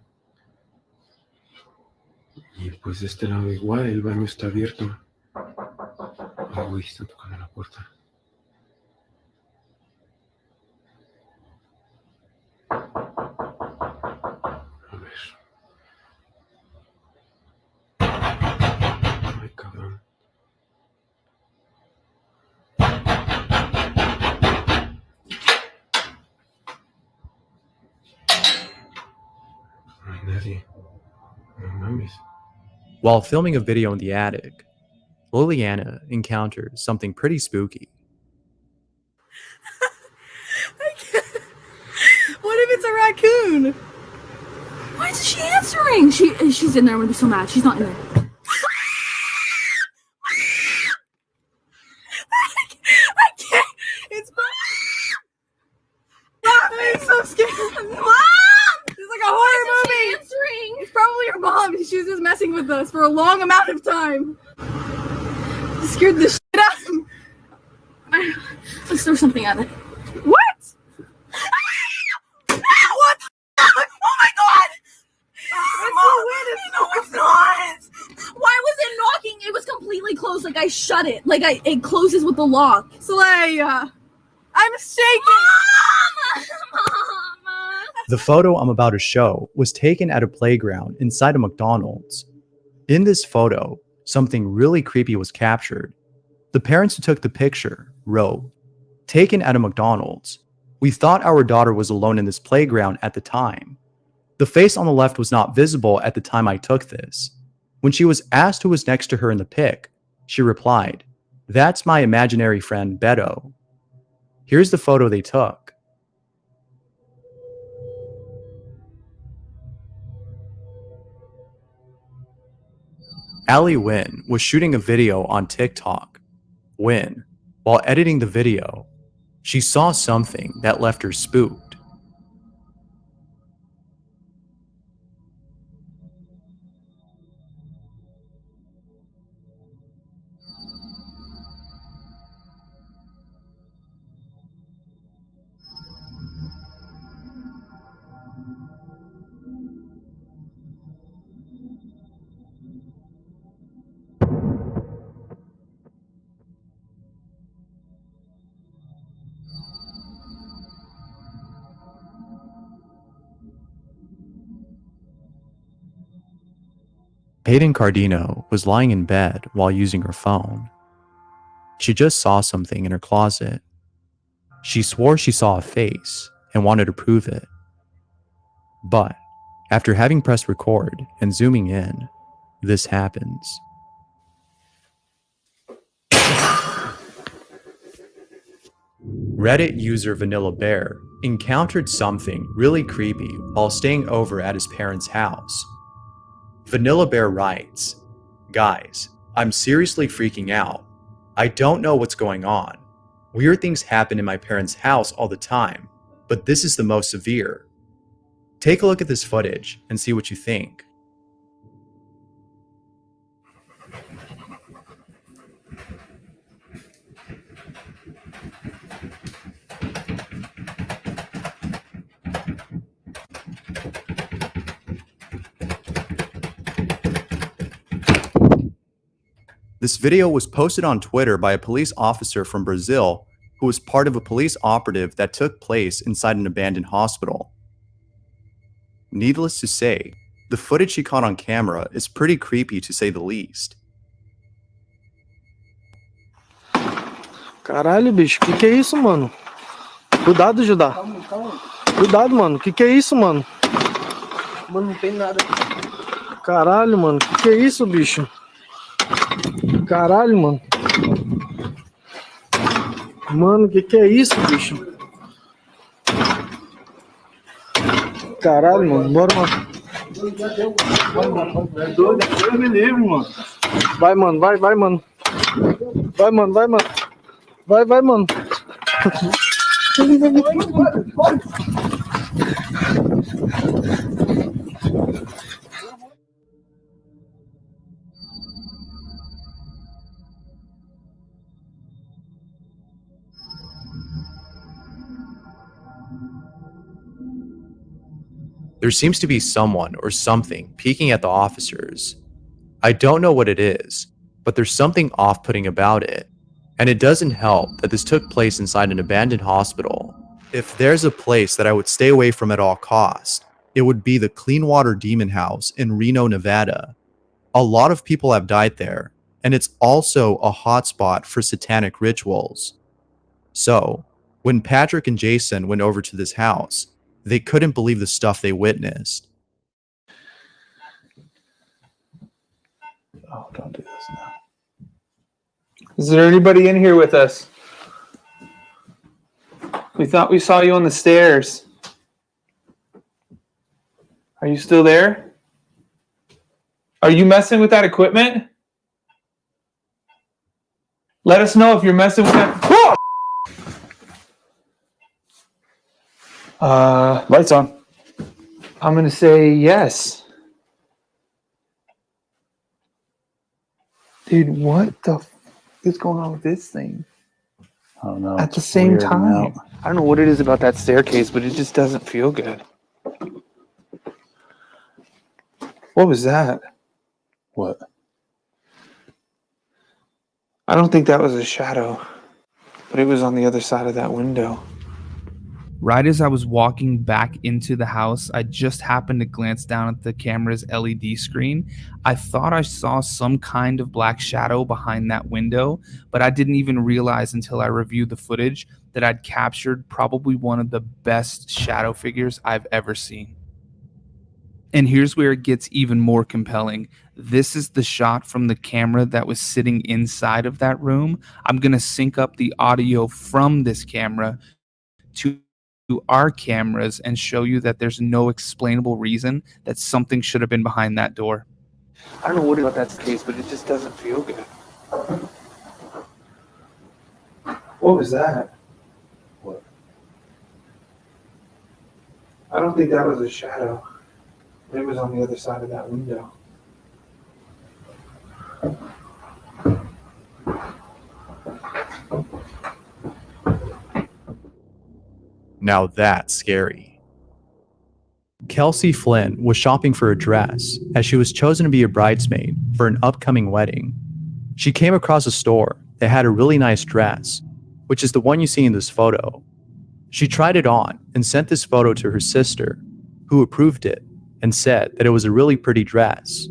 Y pues de este lado igual, el baño está abierto. Ay, güey, están tocando la puerta. A ver. Ay, cabrón. No hay nadie. No mames. While filming a video in the attic, Liliana encounters something pretty spooky. What if it's a raccoon? Why isn't she answering? She's in there. I'm gonna be so mad. She's not in there. I can't. It's I'm so scared. Mom! It's like a horror movie. Answering. It's probably your mom. She was just messing with us for a long amount of time. It scared the shit out of me. Let's throw something at it. What? What? Oh my God! No, it's not. Why was it knocking? It was completely closed. Like I shut it. Like it closes with the lock. Slaya, I'm shaking. Mom! The photo I'm about to show was taken at a playground inside a McDonald's. In this photo, something really creepy was captured. The parents who took the picture wrote, "Taken at a McDonald's. We thought our daughter was alone in this playground at the time. The face on the left was not visible at the time I took this. When she was asked who was next to her in the pic, she replied, 'That's my imaginary friend Beto.' Here's the photo they took." Allie Wynn was shooting a video on TikTok when, while editing the video, she saw something that left her spooked. Hayden Cardino was lying in bed while using her phone. She just saw something in her closet. She swore she saw a face and wanted to prove it. But after having pressed record and zooming in, this happens. Reddit user Vanilla Bear encountered something really creepy while staying over at his parents' house. Vanilla Bear writes, "Guys, I'm seriously freaking out. I don't know what's going on. Weird things happen in my parents' house all the time, but this is the most severe. Take a look at this footage and see what you think." This video was posted on Twitter by a police officer from Brazil who was part of a police operative that took place inside an abandoned hospital. Needless to say, the footage she caught on camera is pretty creepy to say the least. Caralho, bicho, que é isso, mano? Cuidado, Judá. Cuidado, mano, que é isso, mano? Mano, não tem nada. Caralho, mano, que é isso, bicho? Caralho, mano. Mano, que é isso, bicho? Caralho, mano, bora, mano. Deus me livre, mano. Vai, mano, vai, mano. Vai, mano, vai, mano. Vai, mano. There seems to be someone or something peeking at the officers. I don't know what it is, but there's something off-putting about it. And it doesn't help that this took place inside an abandoned hospital. If there's a place that I would stay away from at all costs, it would be the Clean Water Demon House in Reno, Nevada. A lot of people have died there, and it's also a hotspot for satanic rituals. So, when Patrick and Jason went over to this house, they couldn't believe the stuff they witnessed. Oh, don't do this now. Is there anybody in here with us? We thought we saw you on the stairs. Are you still there? Are you messing with that equipment? Let us know if you're messing with that. Lights on. I'm gonna say yes. Dude, what the is going on with this thing? I don't know. At the same time. I don't know what it is about that staircase, but it just doesn't feel good. What was that? What? I don't think that was a shadow, but it was on the other side of that window. Right as I was walking back into the house, I just happened to glance down at the camera's LED screen. I thought I saw some kind of black shadow behind that window, but I didn't even realize until I reviewed the footage that I'd captured probably one of the best shadow figures I've ever seen. And here's where it gets even more compelling. This is the shot from the camera that was sitting inside of that room. I'm going to sync up the audio from this camera to our cameras and show you that there's no explainable reason that something should have been behind that door. I don't know what about that's the case, but it just doesn't feel good. What was that? What? I don't think that was a shadow. It was on the other side of that window. Now that's scary. Kelsey Flynn was shopping for a dress as she was chosen to be a bridesmaid for an upcoming wedding. She came across a store that had a really nice dress, which is the one you see in this photo. She tried it on and sent this photo to her sister, who approved it and said that it was a really pretty dress.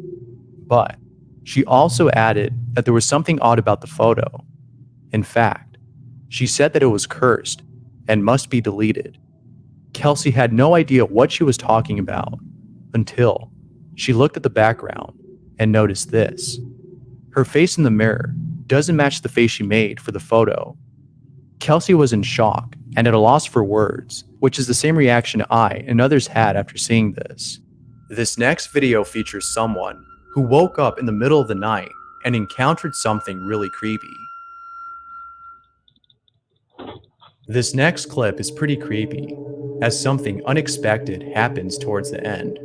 But she also added that there was something odd about the photo. In fact, she said that it was cursed and must be deleted. Kelsey had no idea what she was talking about until she looked at the background and noticed this. Her face in the mirror doesn't match the face she made for the photo. Kelsey was in shock and at a loss for words, which is the same reaction I and others had after seeing this. This next video features someone who woke up in the middle of the night and encountered something really creepy. This next clip is pretty creepy, as something unexpected happens towards the end.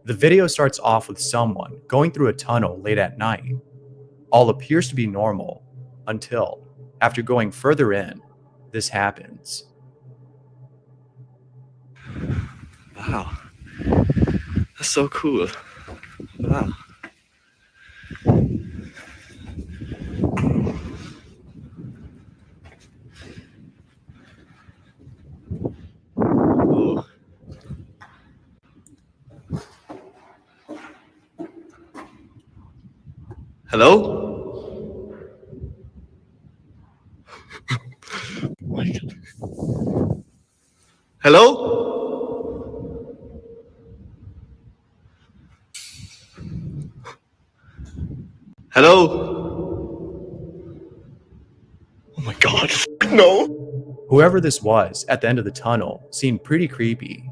The video starts off with someone going through a tunnel late at night. All appears to be normal, until, after going further in, this happens. Wow. That's so cool. Wow. Hello? Hello? Hello? Oh my god, no. Whoever this was at the end of the tunnel seemed pretty creepy.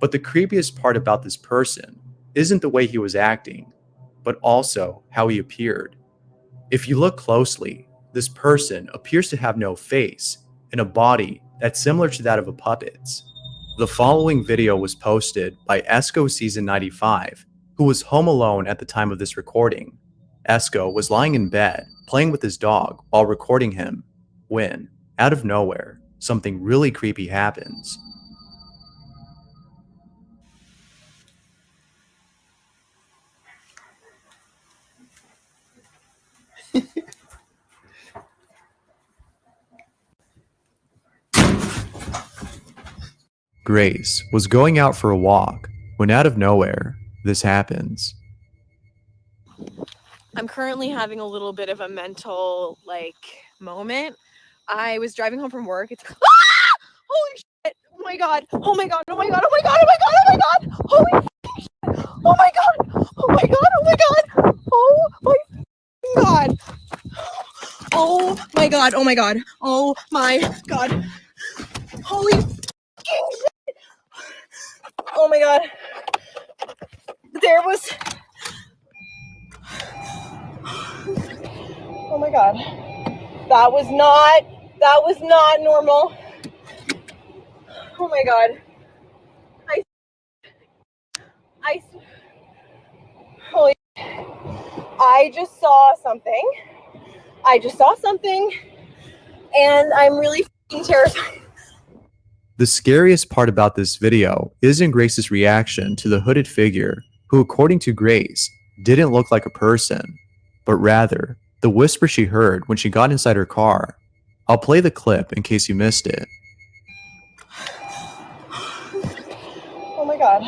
But the creepiest part about this person isn't the way he was acting, but also how he appeared. If you look closely, this person appears to have no face and a body that's similar to that of a puppet's. The following video was posted by Esco Season 95, who was home alone at the time of this recording. Esco was lying in bed, playing with his dog while recording him, when, out of nowhere, something really creepy happens. Grace was going out for a walk when out of nowhere, this happens. I'm currently having a little bit of a mental moment. I was driving home from work. It's holy shit! Oh my god! Oh my god! Oh my god! Oh my god! Oh my god! Oh my god! Holy shit! Oh my god! Oh my god! Oh my god! Oh my god! Oh my god! Oh my god! Oh my god! Holy shit! Oh my god! There was. Oh my god. That was not normal. Oh my god. Holy, I just saw something. And I'm really f***ing terrified. The scariest part about this video isn't Grace's reaction to the hooded figure, who according to Grace, didn't look like a person, but rather the whisper she heard when she got inside her car. I'll play the clip in case you missed it. Oh my god.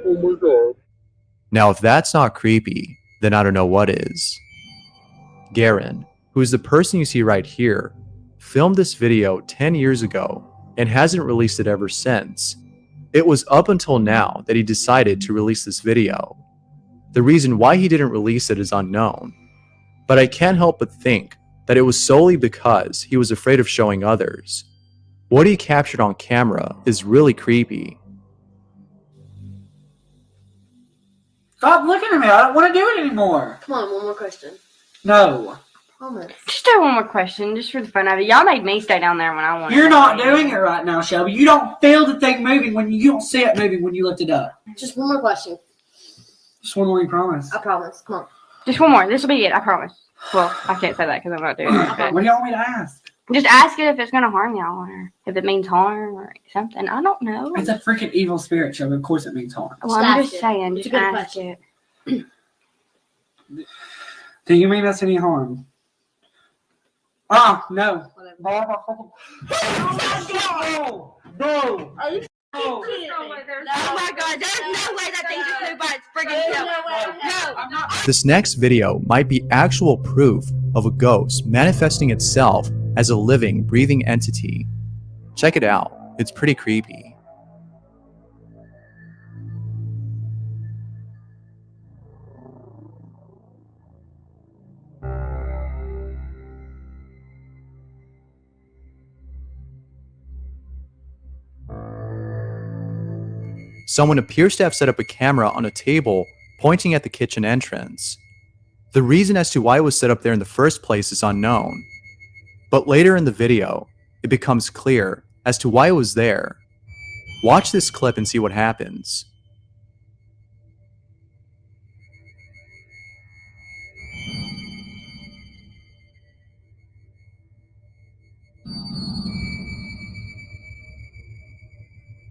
Oh my god. Now if that's not creepy, then I don't know what is. Garen, who is the person you see right here, filmed this video 10 years ago and hasn't released it ever since. It was up until now that he decided to release this video. The reason why he didn't release it is unknown, but I can't help but think that it was solely because he was afraid of showing others. What he captured on camera is really creepy. Stop looking at me. I don't want to do it anymore. Come on, one more question. No. Promise. Just do one more question, just for the fun of it. Y'all made me stay down there when I wanted. You're not doing it right now, Shelby. You don't feel the thing moving when you don't see it moving when you lift it up. Just one more question. Just one more, you promise. I promise. Come on. Just one more. This will be it. I promise. Well, I can't say that because I'm not doing it. What do y'all want me to ask? Just ask it if it's gonna harm y'all or if it means harm or something. I don't know. It's a freaking evil spirit, Shelby. Of course it means harm. Well, I'm just saying. Just ask it. Do you mean that's any harm? Ah, no. No! No! Are you Oh my god, there's no way that thing's a poop by its friggin' tail. No! This next video might be actual proof of a ghost manifesting itself as a living, breathing entity. Check it out. It's pretty creepy. Someone appears to have set up a camera on a table pointing at the kitchen entrance. The reason as to why it was set up there in the first place is unknown, but later in the video, it becomes clear as to why it was there. Watch this clip and see what happens.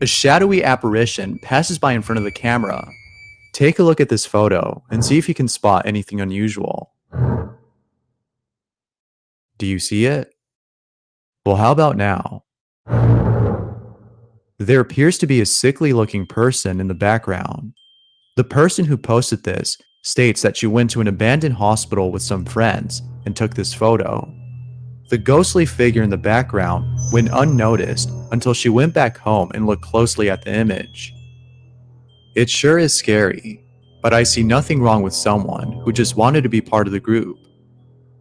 A shadowy apparition passes by in front of the camera. Take a look at this photo and see if you can spot anything unusual. Do you see it? Well, how about now? There appears to be a sickly looking person in the background. The person who posted this states that she went to an abandoned hospital with some friends and took this photo. The ghostly figure in the background went unnoticed until she went back home and looked closely at the image. It sure is scary, but I see nothing wrong with someone who just wanted to be part of the group.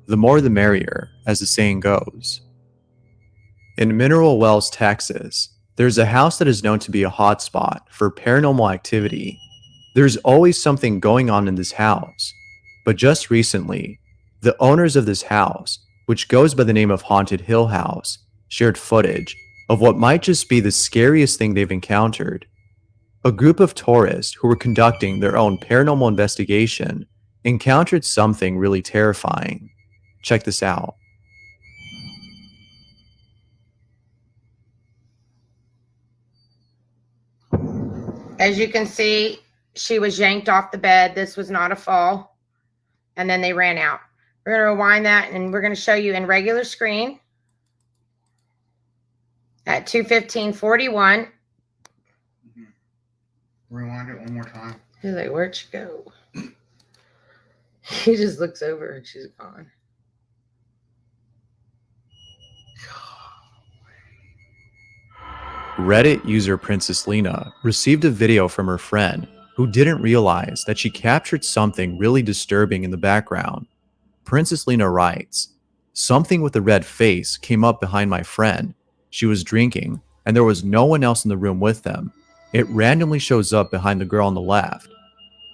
The more the merrier, as the saying goes. In Mineral Wells, Texas, there's a house that is known to be a hotspot for paranormal activity. There's always something going on in this house, but just recently, the owners of this house, which goes by the name of Haunted Hill House, shared footage of what might just be the scariest thing they've encountered. A group of tourists who were conducting their own paranormal investigation encountered something really terrifying. Check this out. As you can see, she was yanked off the bed. This was not a fall. And then they ran out. We're going to rewind that and we're going to show you in regular screen at 2:15:41. Rewind it one more time. He's like, where'd she go? He just looks over and she's gone. Reddit user Princess Lena received a video from her friend who didn't realize that she captured something really disturbing in the background. Princess Lena writes, "Something with a red face came up behind my friend. She was drinking, and there was no one else in the room with them. It randomly shows up behind the girl on the left."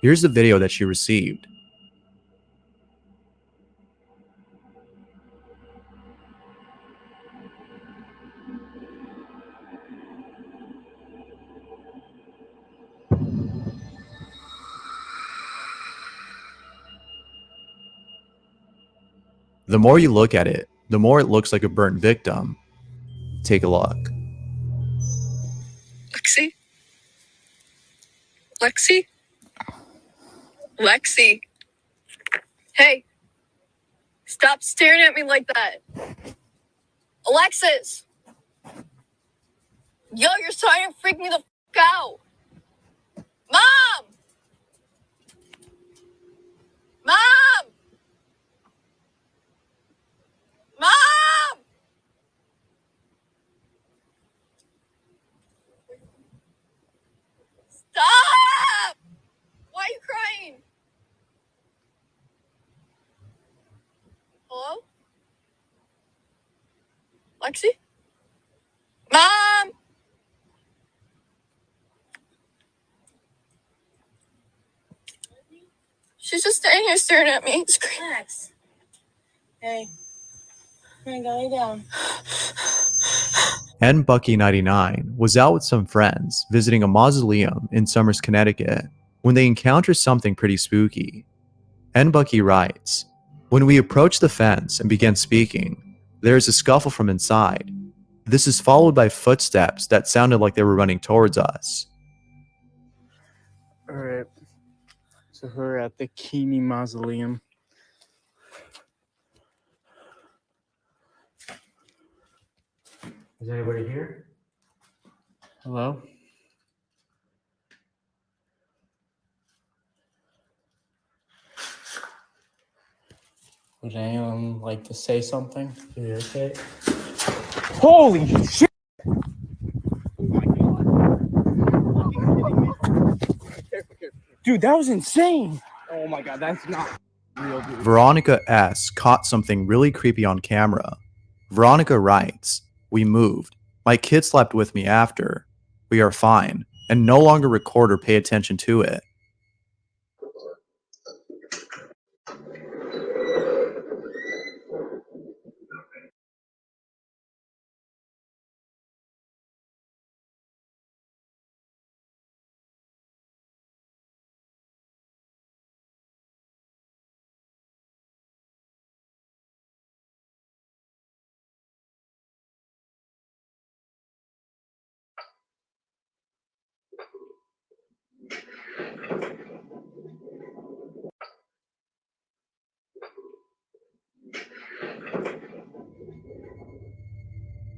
Here's the video that she received. The more you look at it, the more it looks like a burnt victim. Take a look. Lexi? Lexi? Lexi? Hey! Stop staring at me like that! Alexis! Yo, you're starting to freak me the f out! Mom! Mom! Mom! Stop! Why are you crying? Hello? Lexi? Mom! She's just standing here staring at me. Relax. Hey. Hey, go lay down. N Bucky 99 was out with some friends visiting a mausoleum in Somers, Connecticut, when they encountered something pretty spooky. N Bucky writes, "When we approached the fence and began speaking, there is a scuffle from inside. This is followed by footsteps that sounded like they were running towards us." All right. So we're at the Keeney Mausoleum. Is anybody here? Hello? Would anyone like to say something? You okay? Holy shit! Dude, that was insane! Oh my god, that's not real, dude. Veronica S. caught something really creepy on camera. Veronica writes, "We moved. My kid slept with me after. We are fine, and no longer record or pay attention to it."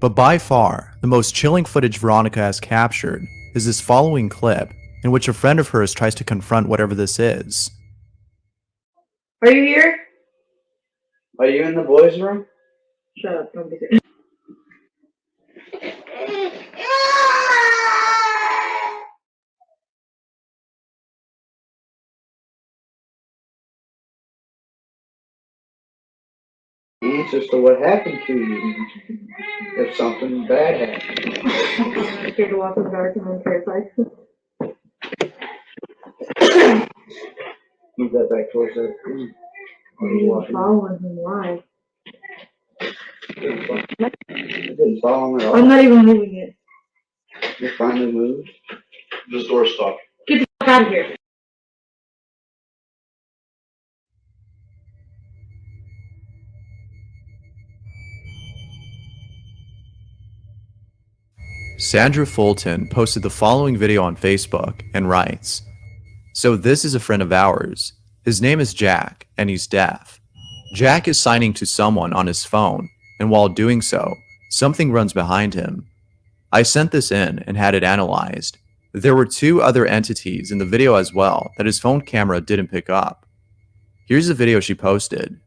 But by far, the most chilling footage Veronica has captured is this following clip in which a friend of hers tries to confront whatever this is. Are you here? Are you in the boys' room? Shut up, don't be serious. Sister, what happened to you? If something bad happened. I'm scared to walk in the dark and I'm terrified. Move that back towards that. He's following him. Why? It didn't follow him at all. I'm not even moving it. You finally moved. This door's stuck. Get the fuck out of here. Sandra Fulton posted the following video on Facebook and writes, "So this is a friend of ours. His name is Jack, and he's deaf. Jack is signing to someone on his phone, and while doing so, something runs behind him. I sent this in and had it analyzed. There were 2 other entities in the video as well that his phone camera didn't pick up. Here's the video she posted.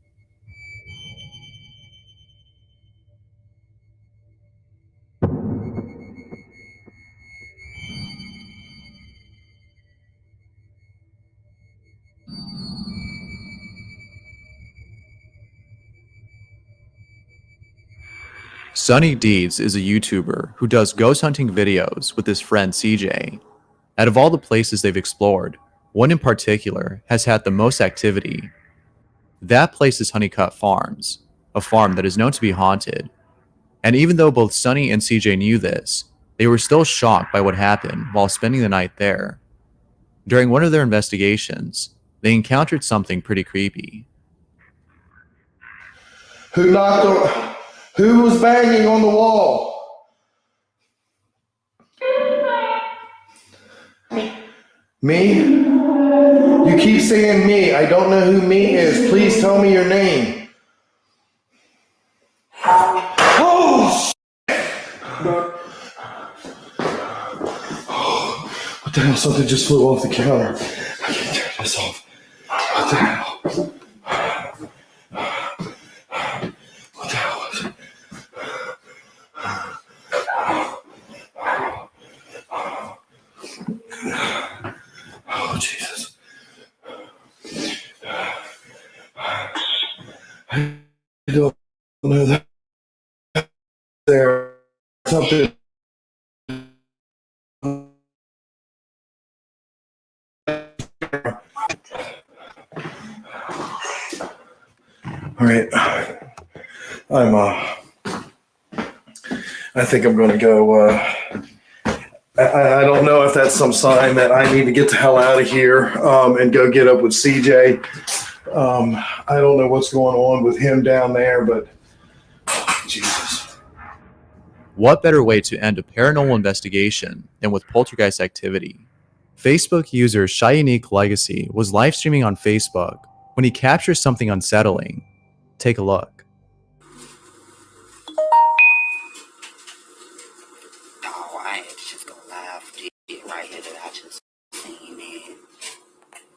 Sunny Deeds is a YouTuber who does ghost hunting videos with his friend CJ. Out of all the places they've explored, one in particular has had the most activity. That place is Honeycutt Farms, a farm that is known to be haunted. And even though both Sunny and CJ knew this, they were still shocked by what happened while spending the night there. During one of their investigations, they encountered something pretty creepy. Who knocked on? Who was banging on the wall? Me? You keep saying me. I don't know who me is. Please tell me your name. Oh, shit. What the hell? Something just flew off the counter. I can't turn this off. What the hell? What the hell was it? Oh, Jesus. I don't know that there's something. All right. I think I'm going to go. I don't know if that's some sign that I need to get the hell out of here and go get up with CJ. I don't know what's going on with him down there, but Jesus. What better way to end a paranormal investigation than with poltergeist activity? Facebook user Shy Unique Legacy was live streaming on Facebook when he captures something unsettling. Take a look. Oh, I ain't just gonna laugh. This right here that I just seen, man.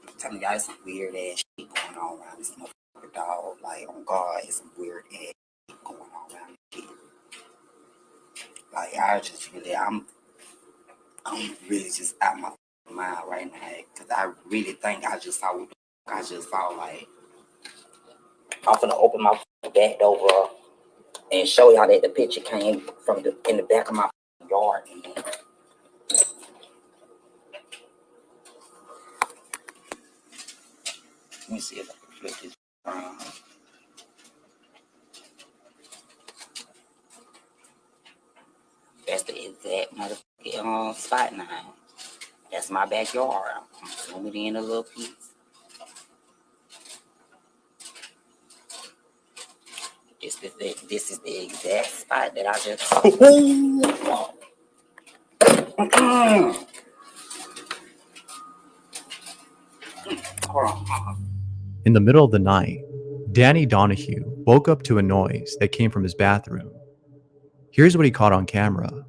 I'm telling y'all, it's some weird ass shit going on around this motherfucker, dog. Like, on God, it's some weird ass shit going on around this shit. Like, I'm really just out my mind right now. Cause I really think I just saw what the fuck I just saw. Like, I'm finna open my back door and show y'all that the picture came from in the back of my yard, man. Let me see if I can flip this around. That's the exact motherfucking spot now. That's my backyard. I'm zooming in a little piece. This is the exact spot that I just. Hold on. In the middle of the night, Danny Donahue woke up to a noise that came from his bathroom. Here's what he caught on camera.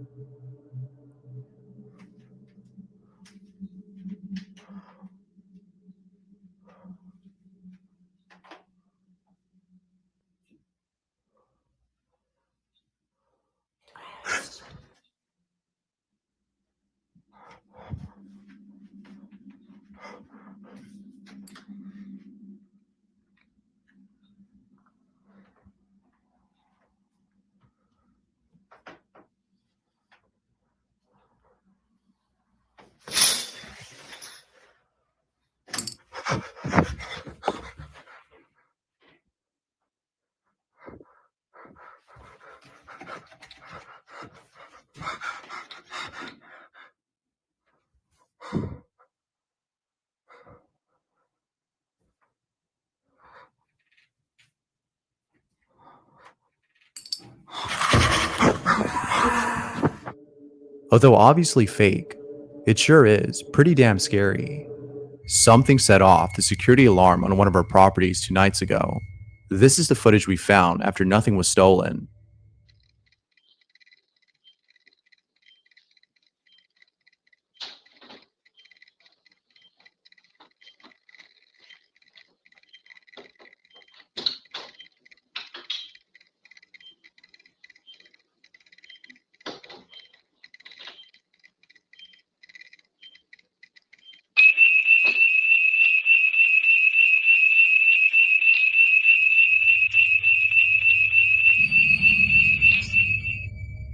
Although obviously fake, it sure is pretty damn scary. Something set off the security alarm on one of our properties 2 nights ago. This is the footage we found after nothing was stolen.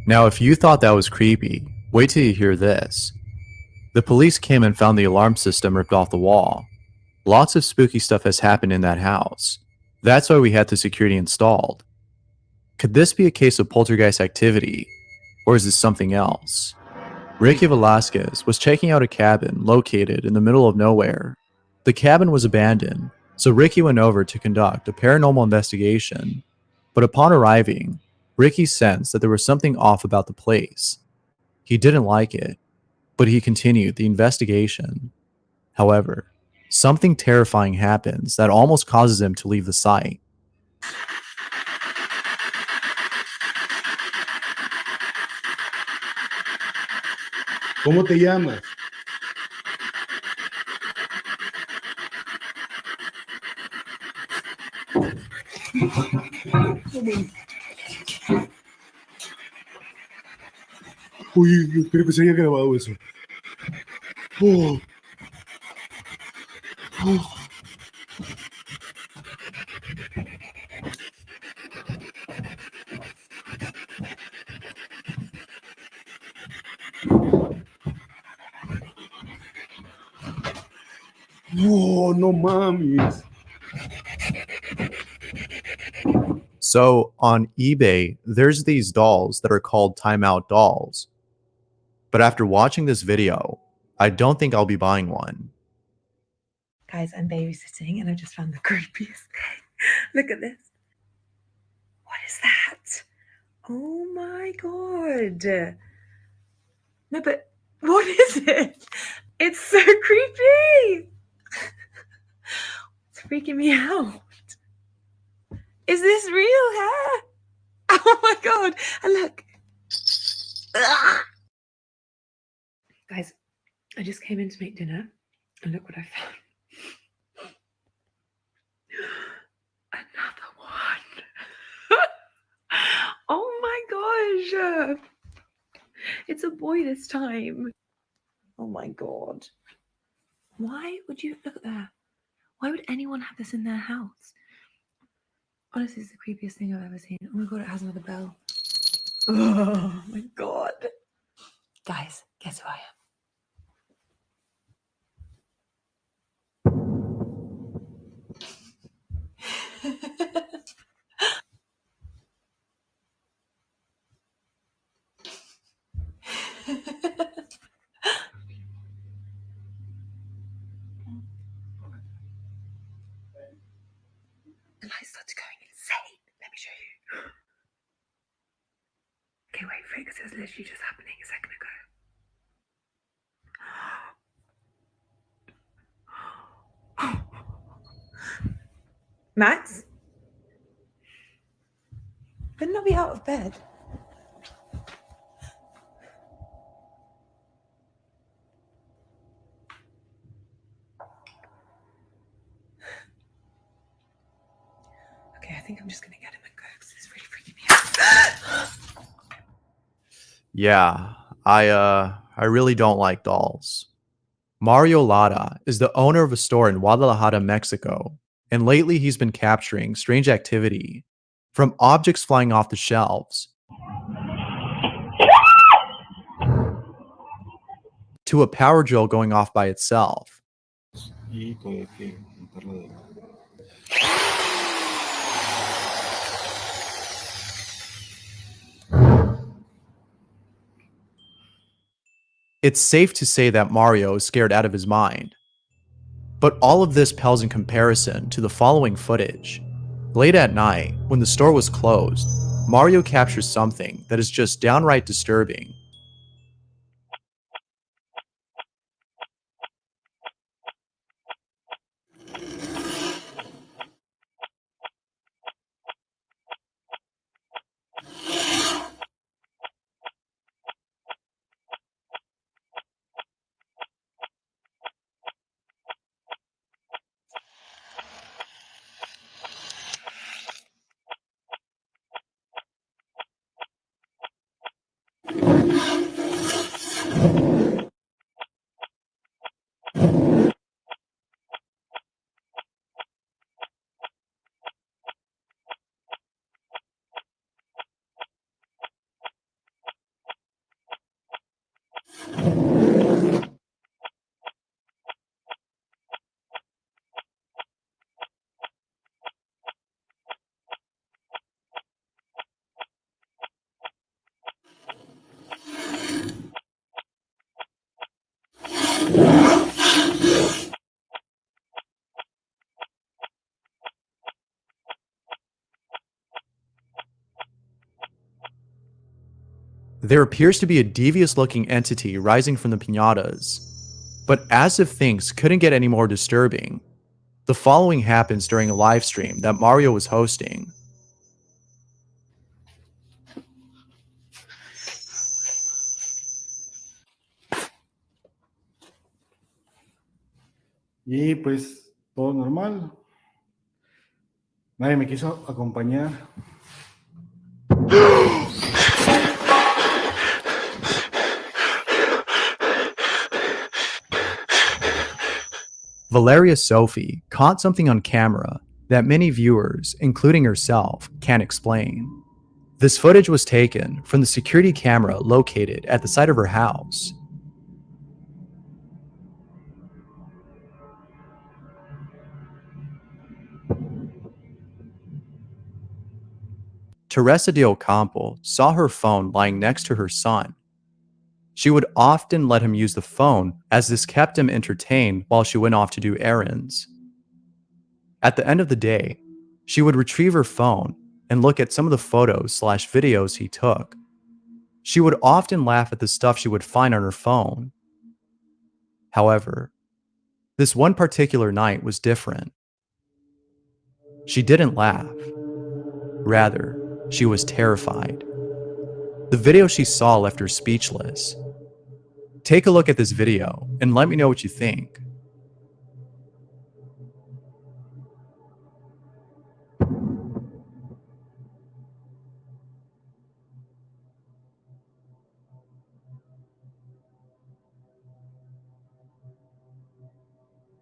Now, if you thought that was creepy, wait till you hear this. The police came and found the alarm system ripped off the wall. Lots of spooky stuff has happened in that house. That's why we had the security installed. Could this be a case of poltergeist activity, or is this something else? Ricky Velasquez was checking out a cabin located in the middle of nowhere. The cabin was abandoned, so Ricky went over to conduct a paranormal investigation. But upon arriving, Ricky sensed that there was something off about the place. He didn't like it, but he continued the investigation. However, something terrifying happens that almost causes him to leave the site. ¿Cómo te llamas? Uy, yo espero que se haya grabado eso. Oh. Oh. Oh, no mames. So on eBay, there's these dolls that are called timeout dolls. But after watching this video, I don't think I'll be buying one. Guys, I'm babysitting and I just found the creepiest thing. Look at this. What is that? Oh my god. No, but what is it? It's so creepy. It's freaking me out. Is this real hair? Oh my god. And look. Ugh. Guys, I just came in to make dinner and look what I found. Another one. Oh my gosh. It's a boy this time. Oh my god. Why would you look at that? Why would anyone have this in their house? Honestly, it's the creepiest thing I've ever seen. Oh my god, it has another bell. Oh my god. Guys, guess who I am? The light started going insane. Let me show you. Okay, wait for it because it was literally just happening a second ago. Max? Better not be out of bed. Okay, I think I'm just gonna get him and go because it's really freaking me out. Yeah, I really don't like dolls. Mario Lara is the owner of a store in Guadalajara, Mexico, and lately he's been capturing strange activity, from objects flying off the shelves to a power drill going off by itself. It's safe to say that Mario is scared out of his mind. But all of this pales in comparison to the following footage. Late at night, when the store was closed, Mario captures something that is just downright disturbing. There appears to be a devious looking entity rising from the piñatas. But as if things couldn't get any more disturbing, the following happens during a live stream that Mario was hosting. Y pues todo normal. Nadie me quiso acompañar. Valeria Sophie caught something on camera that many viewers, including herself, can't explain. This footage was taken from the security camera located at the site of her house. Teresa de Ocampo saw her phone lying next to her son. She would often let him use the phone as this kept him entertained while she went off to do errands. At the end of the day, she would retrieve her phone and look at some of the photos/videos he took. She would often laugh at the stuff she would find on her phone. However, this one particular night was different. She didn't laugh. Rather, she was terrified. The video she saw left her speechless. Take a look at this video and let me know what you think.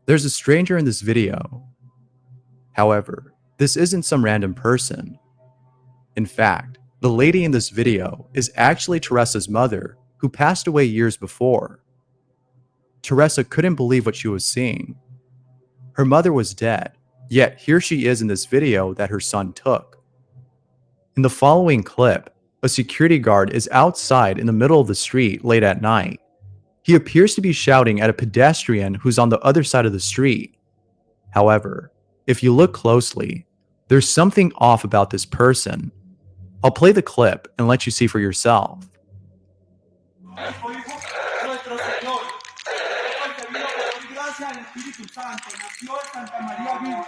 There's a stranger in this video. However, this isn't some random person. In fact, the lady in this video is actually Teresa's mother, who passed away years before. Teresa couldn't believe what she was seeing. Her mother was dead, yet here she is in this video that her son took. In the following clip, a security guard is outside in the middle of the street late at night. He appears to be shouting at a pedestrian who's on the other side of the street. However, if you look closely, there's something off about this person. I'll play the clip and let you see for yourself. Nuestro Señor, concebido por obra y gracia del Espíritu Santo, nació en Santa María Virgen,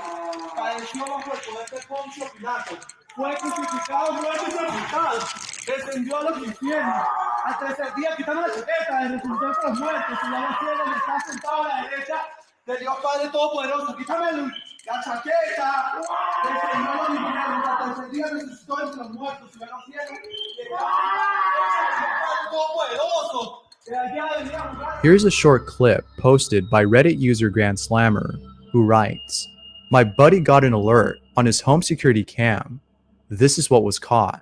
padeció bajo el poder de Poncio Pilato, fue crucificado, muerto y sepultado, descendió a los infiernos, al tercer día quitando la chaqueta, resucitó entre los muertos, subió a los cielos y está sentado a la derecha de Dios Padre Todopoderoso. Quítame la chaqueta, descendió a los infiernos, al tercer día resucitó entre los muertos, subió a los cielos y está sentado a la derecha de Dios Padre Todopoderoso. Here's a short clip posted by Reddit user Grand Slammer, who writes, "My buddy got an alert on his home security cam. This is what was caught."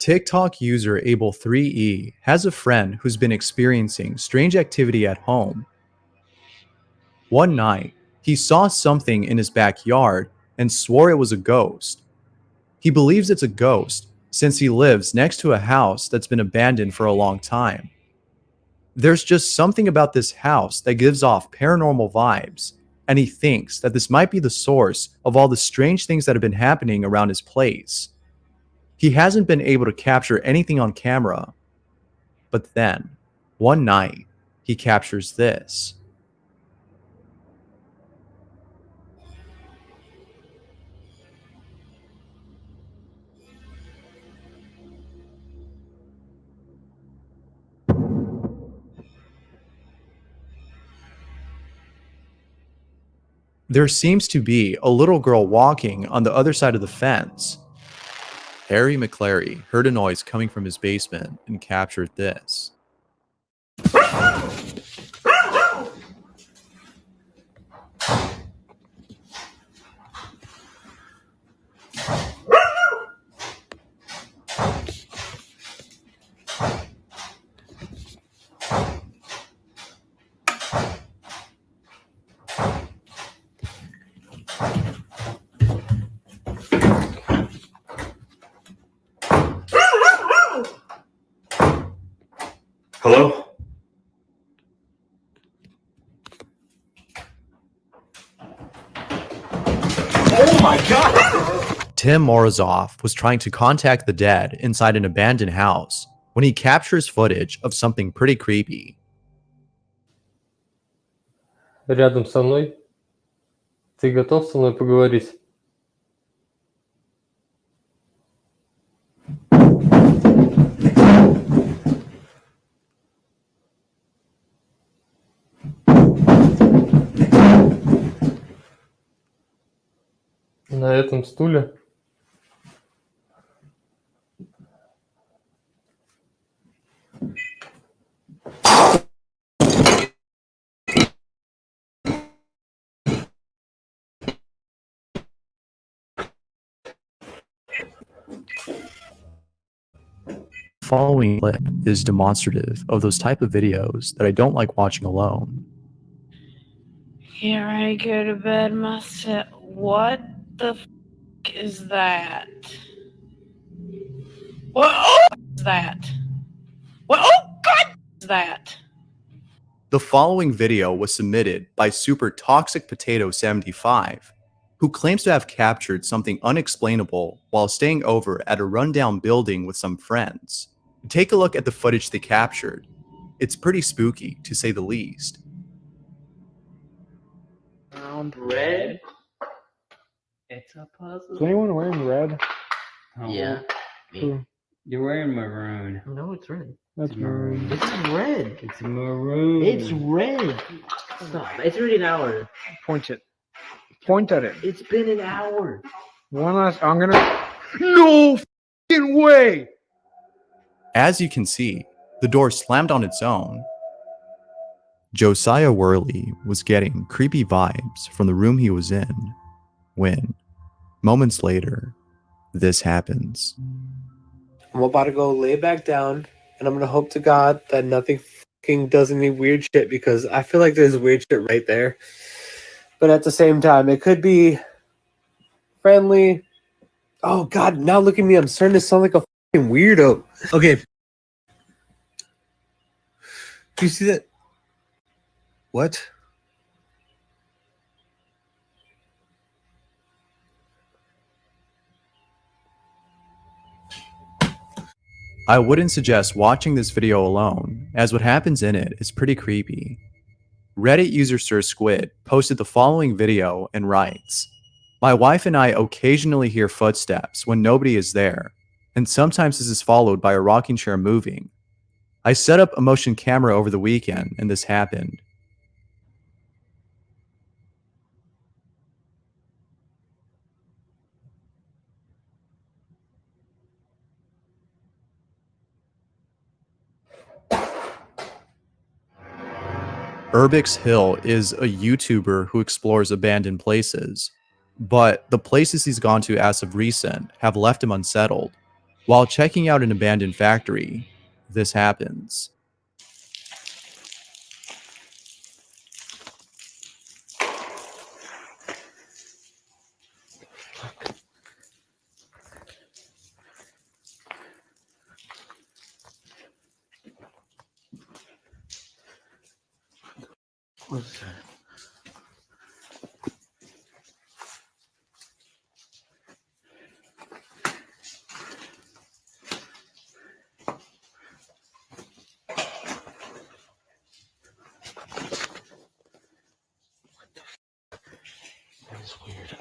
TikTok user Abel3E has a friend who's been experiencing strange activity at home. One night, he saw something in his backyard and swore it was a ghost. He believes it's a ghost since he lives next to a house that's been abandoned for a long time. There's just something about this house that gives off paranormal vibes, and he thinks that this might be the source of all the strange things that have been happening around his place. He hasn't been able to capture anything on camera, but then, one night, he captures this. There seems to be a little girl walking on the other side of the fence. Harry McClary heard a noise coming from his basement and captured this. Hello? Oh my god! Tim Morozov was trying to contact the dead inside an abandoned house when he captures footage of something pretty creepy. Рядом со мной. Ты готов со мной поговорить? На этом стуле? The following clip is demonstrative of those type of videos that I don't like watching alone. Here I go to bed myself. What the f is that? What is that? What God is that? The following video was submitted by Super Toxic Potato 75, who claims to have captured something unexplainable while staying over at a rundown building with some friends. Take a look at the footage they captured. It's pretty spooky, to say the least. Red? It's a puzzle. Is anyone wearing red? Oh, yeah. Who? You're wearing maroon. No, it's red. That's maroon. It's red. It's maroon. It's red. Stop. It's already an hour. Point it. Point at it. It's been an hour. One last. I'm gonna. No f***ing way! As you can see, the door slammed on its own. Josiah Worley was getting creepy vibes from the room he was in when, moments later, this happens. I'm about to go lay back down, and I'm gonna hope to God that nothing fucking does any weird shit, because I feel like there's weird shit right there. But at the same time, it could be friendly. Oh God, now look at me. I'm starting to sound like a fucking weirdo. Okay. Do you see that? What? I wouldn't suggest watching this video alone, as what happens in it is pretty creepy. Reddit user Sir Squid posted the following video and writes, "My wife and I occasionally hear footsteps when nobody is there, and sometimes this is followed by a rocking chair moving. I set up a motion camera over the weekend and this happened. Urbix Hill is a YouTuber who explores abandoned places, but the places he's gone to as of recent have left him unsettled. While checking out an abandoned factory, this happens. What's that? That is weird.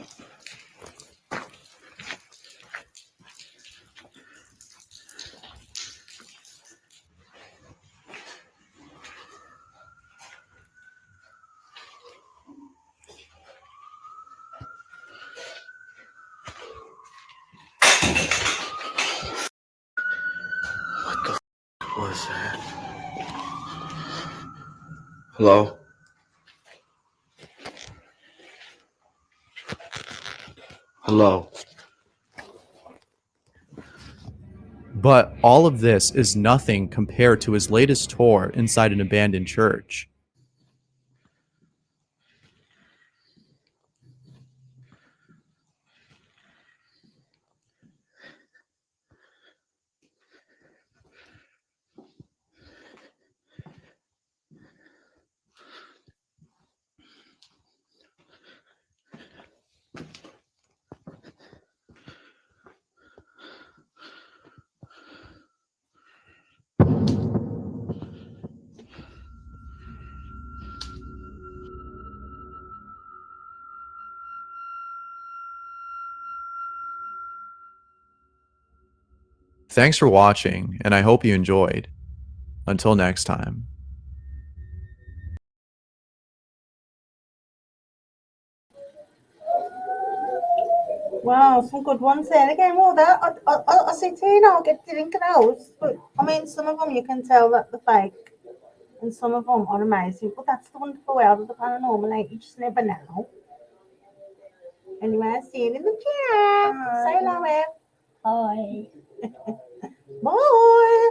What the was that? Hello? Hello? But all of this is nothing compared to his latest tour inside an abandoned church. Thanks for watching, and I hope you enjoyed. Until next time. Wow, some good ones there. Again, well, that I see Tina. I'll get to drink of those, but I mean, some of them you can tell that they're fake, and some of them are amazing. But that's the wonderful world of the paranormal, like you just never know. Anyway, I'll see you in the chat. Say hello, Bye. Bye.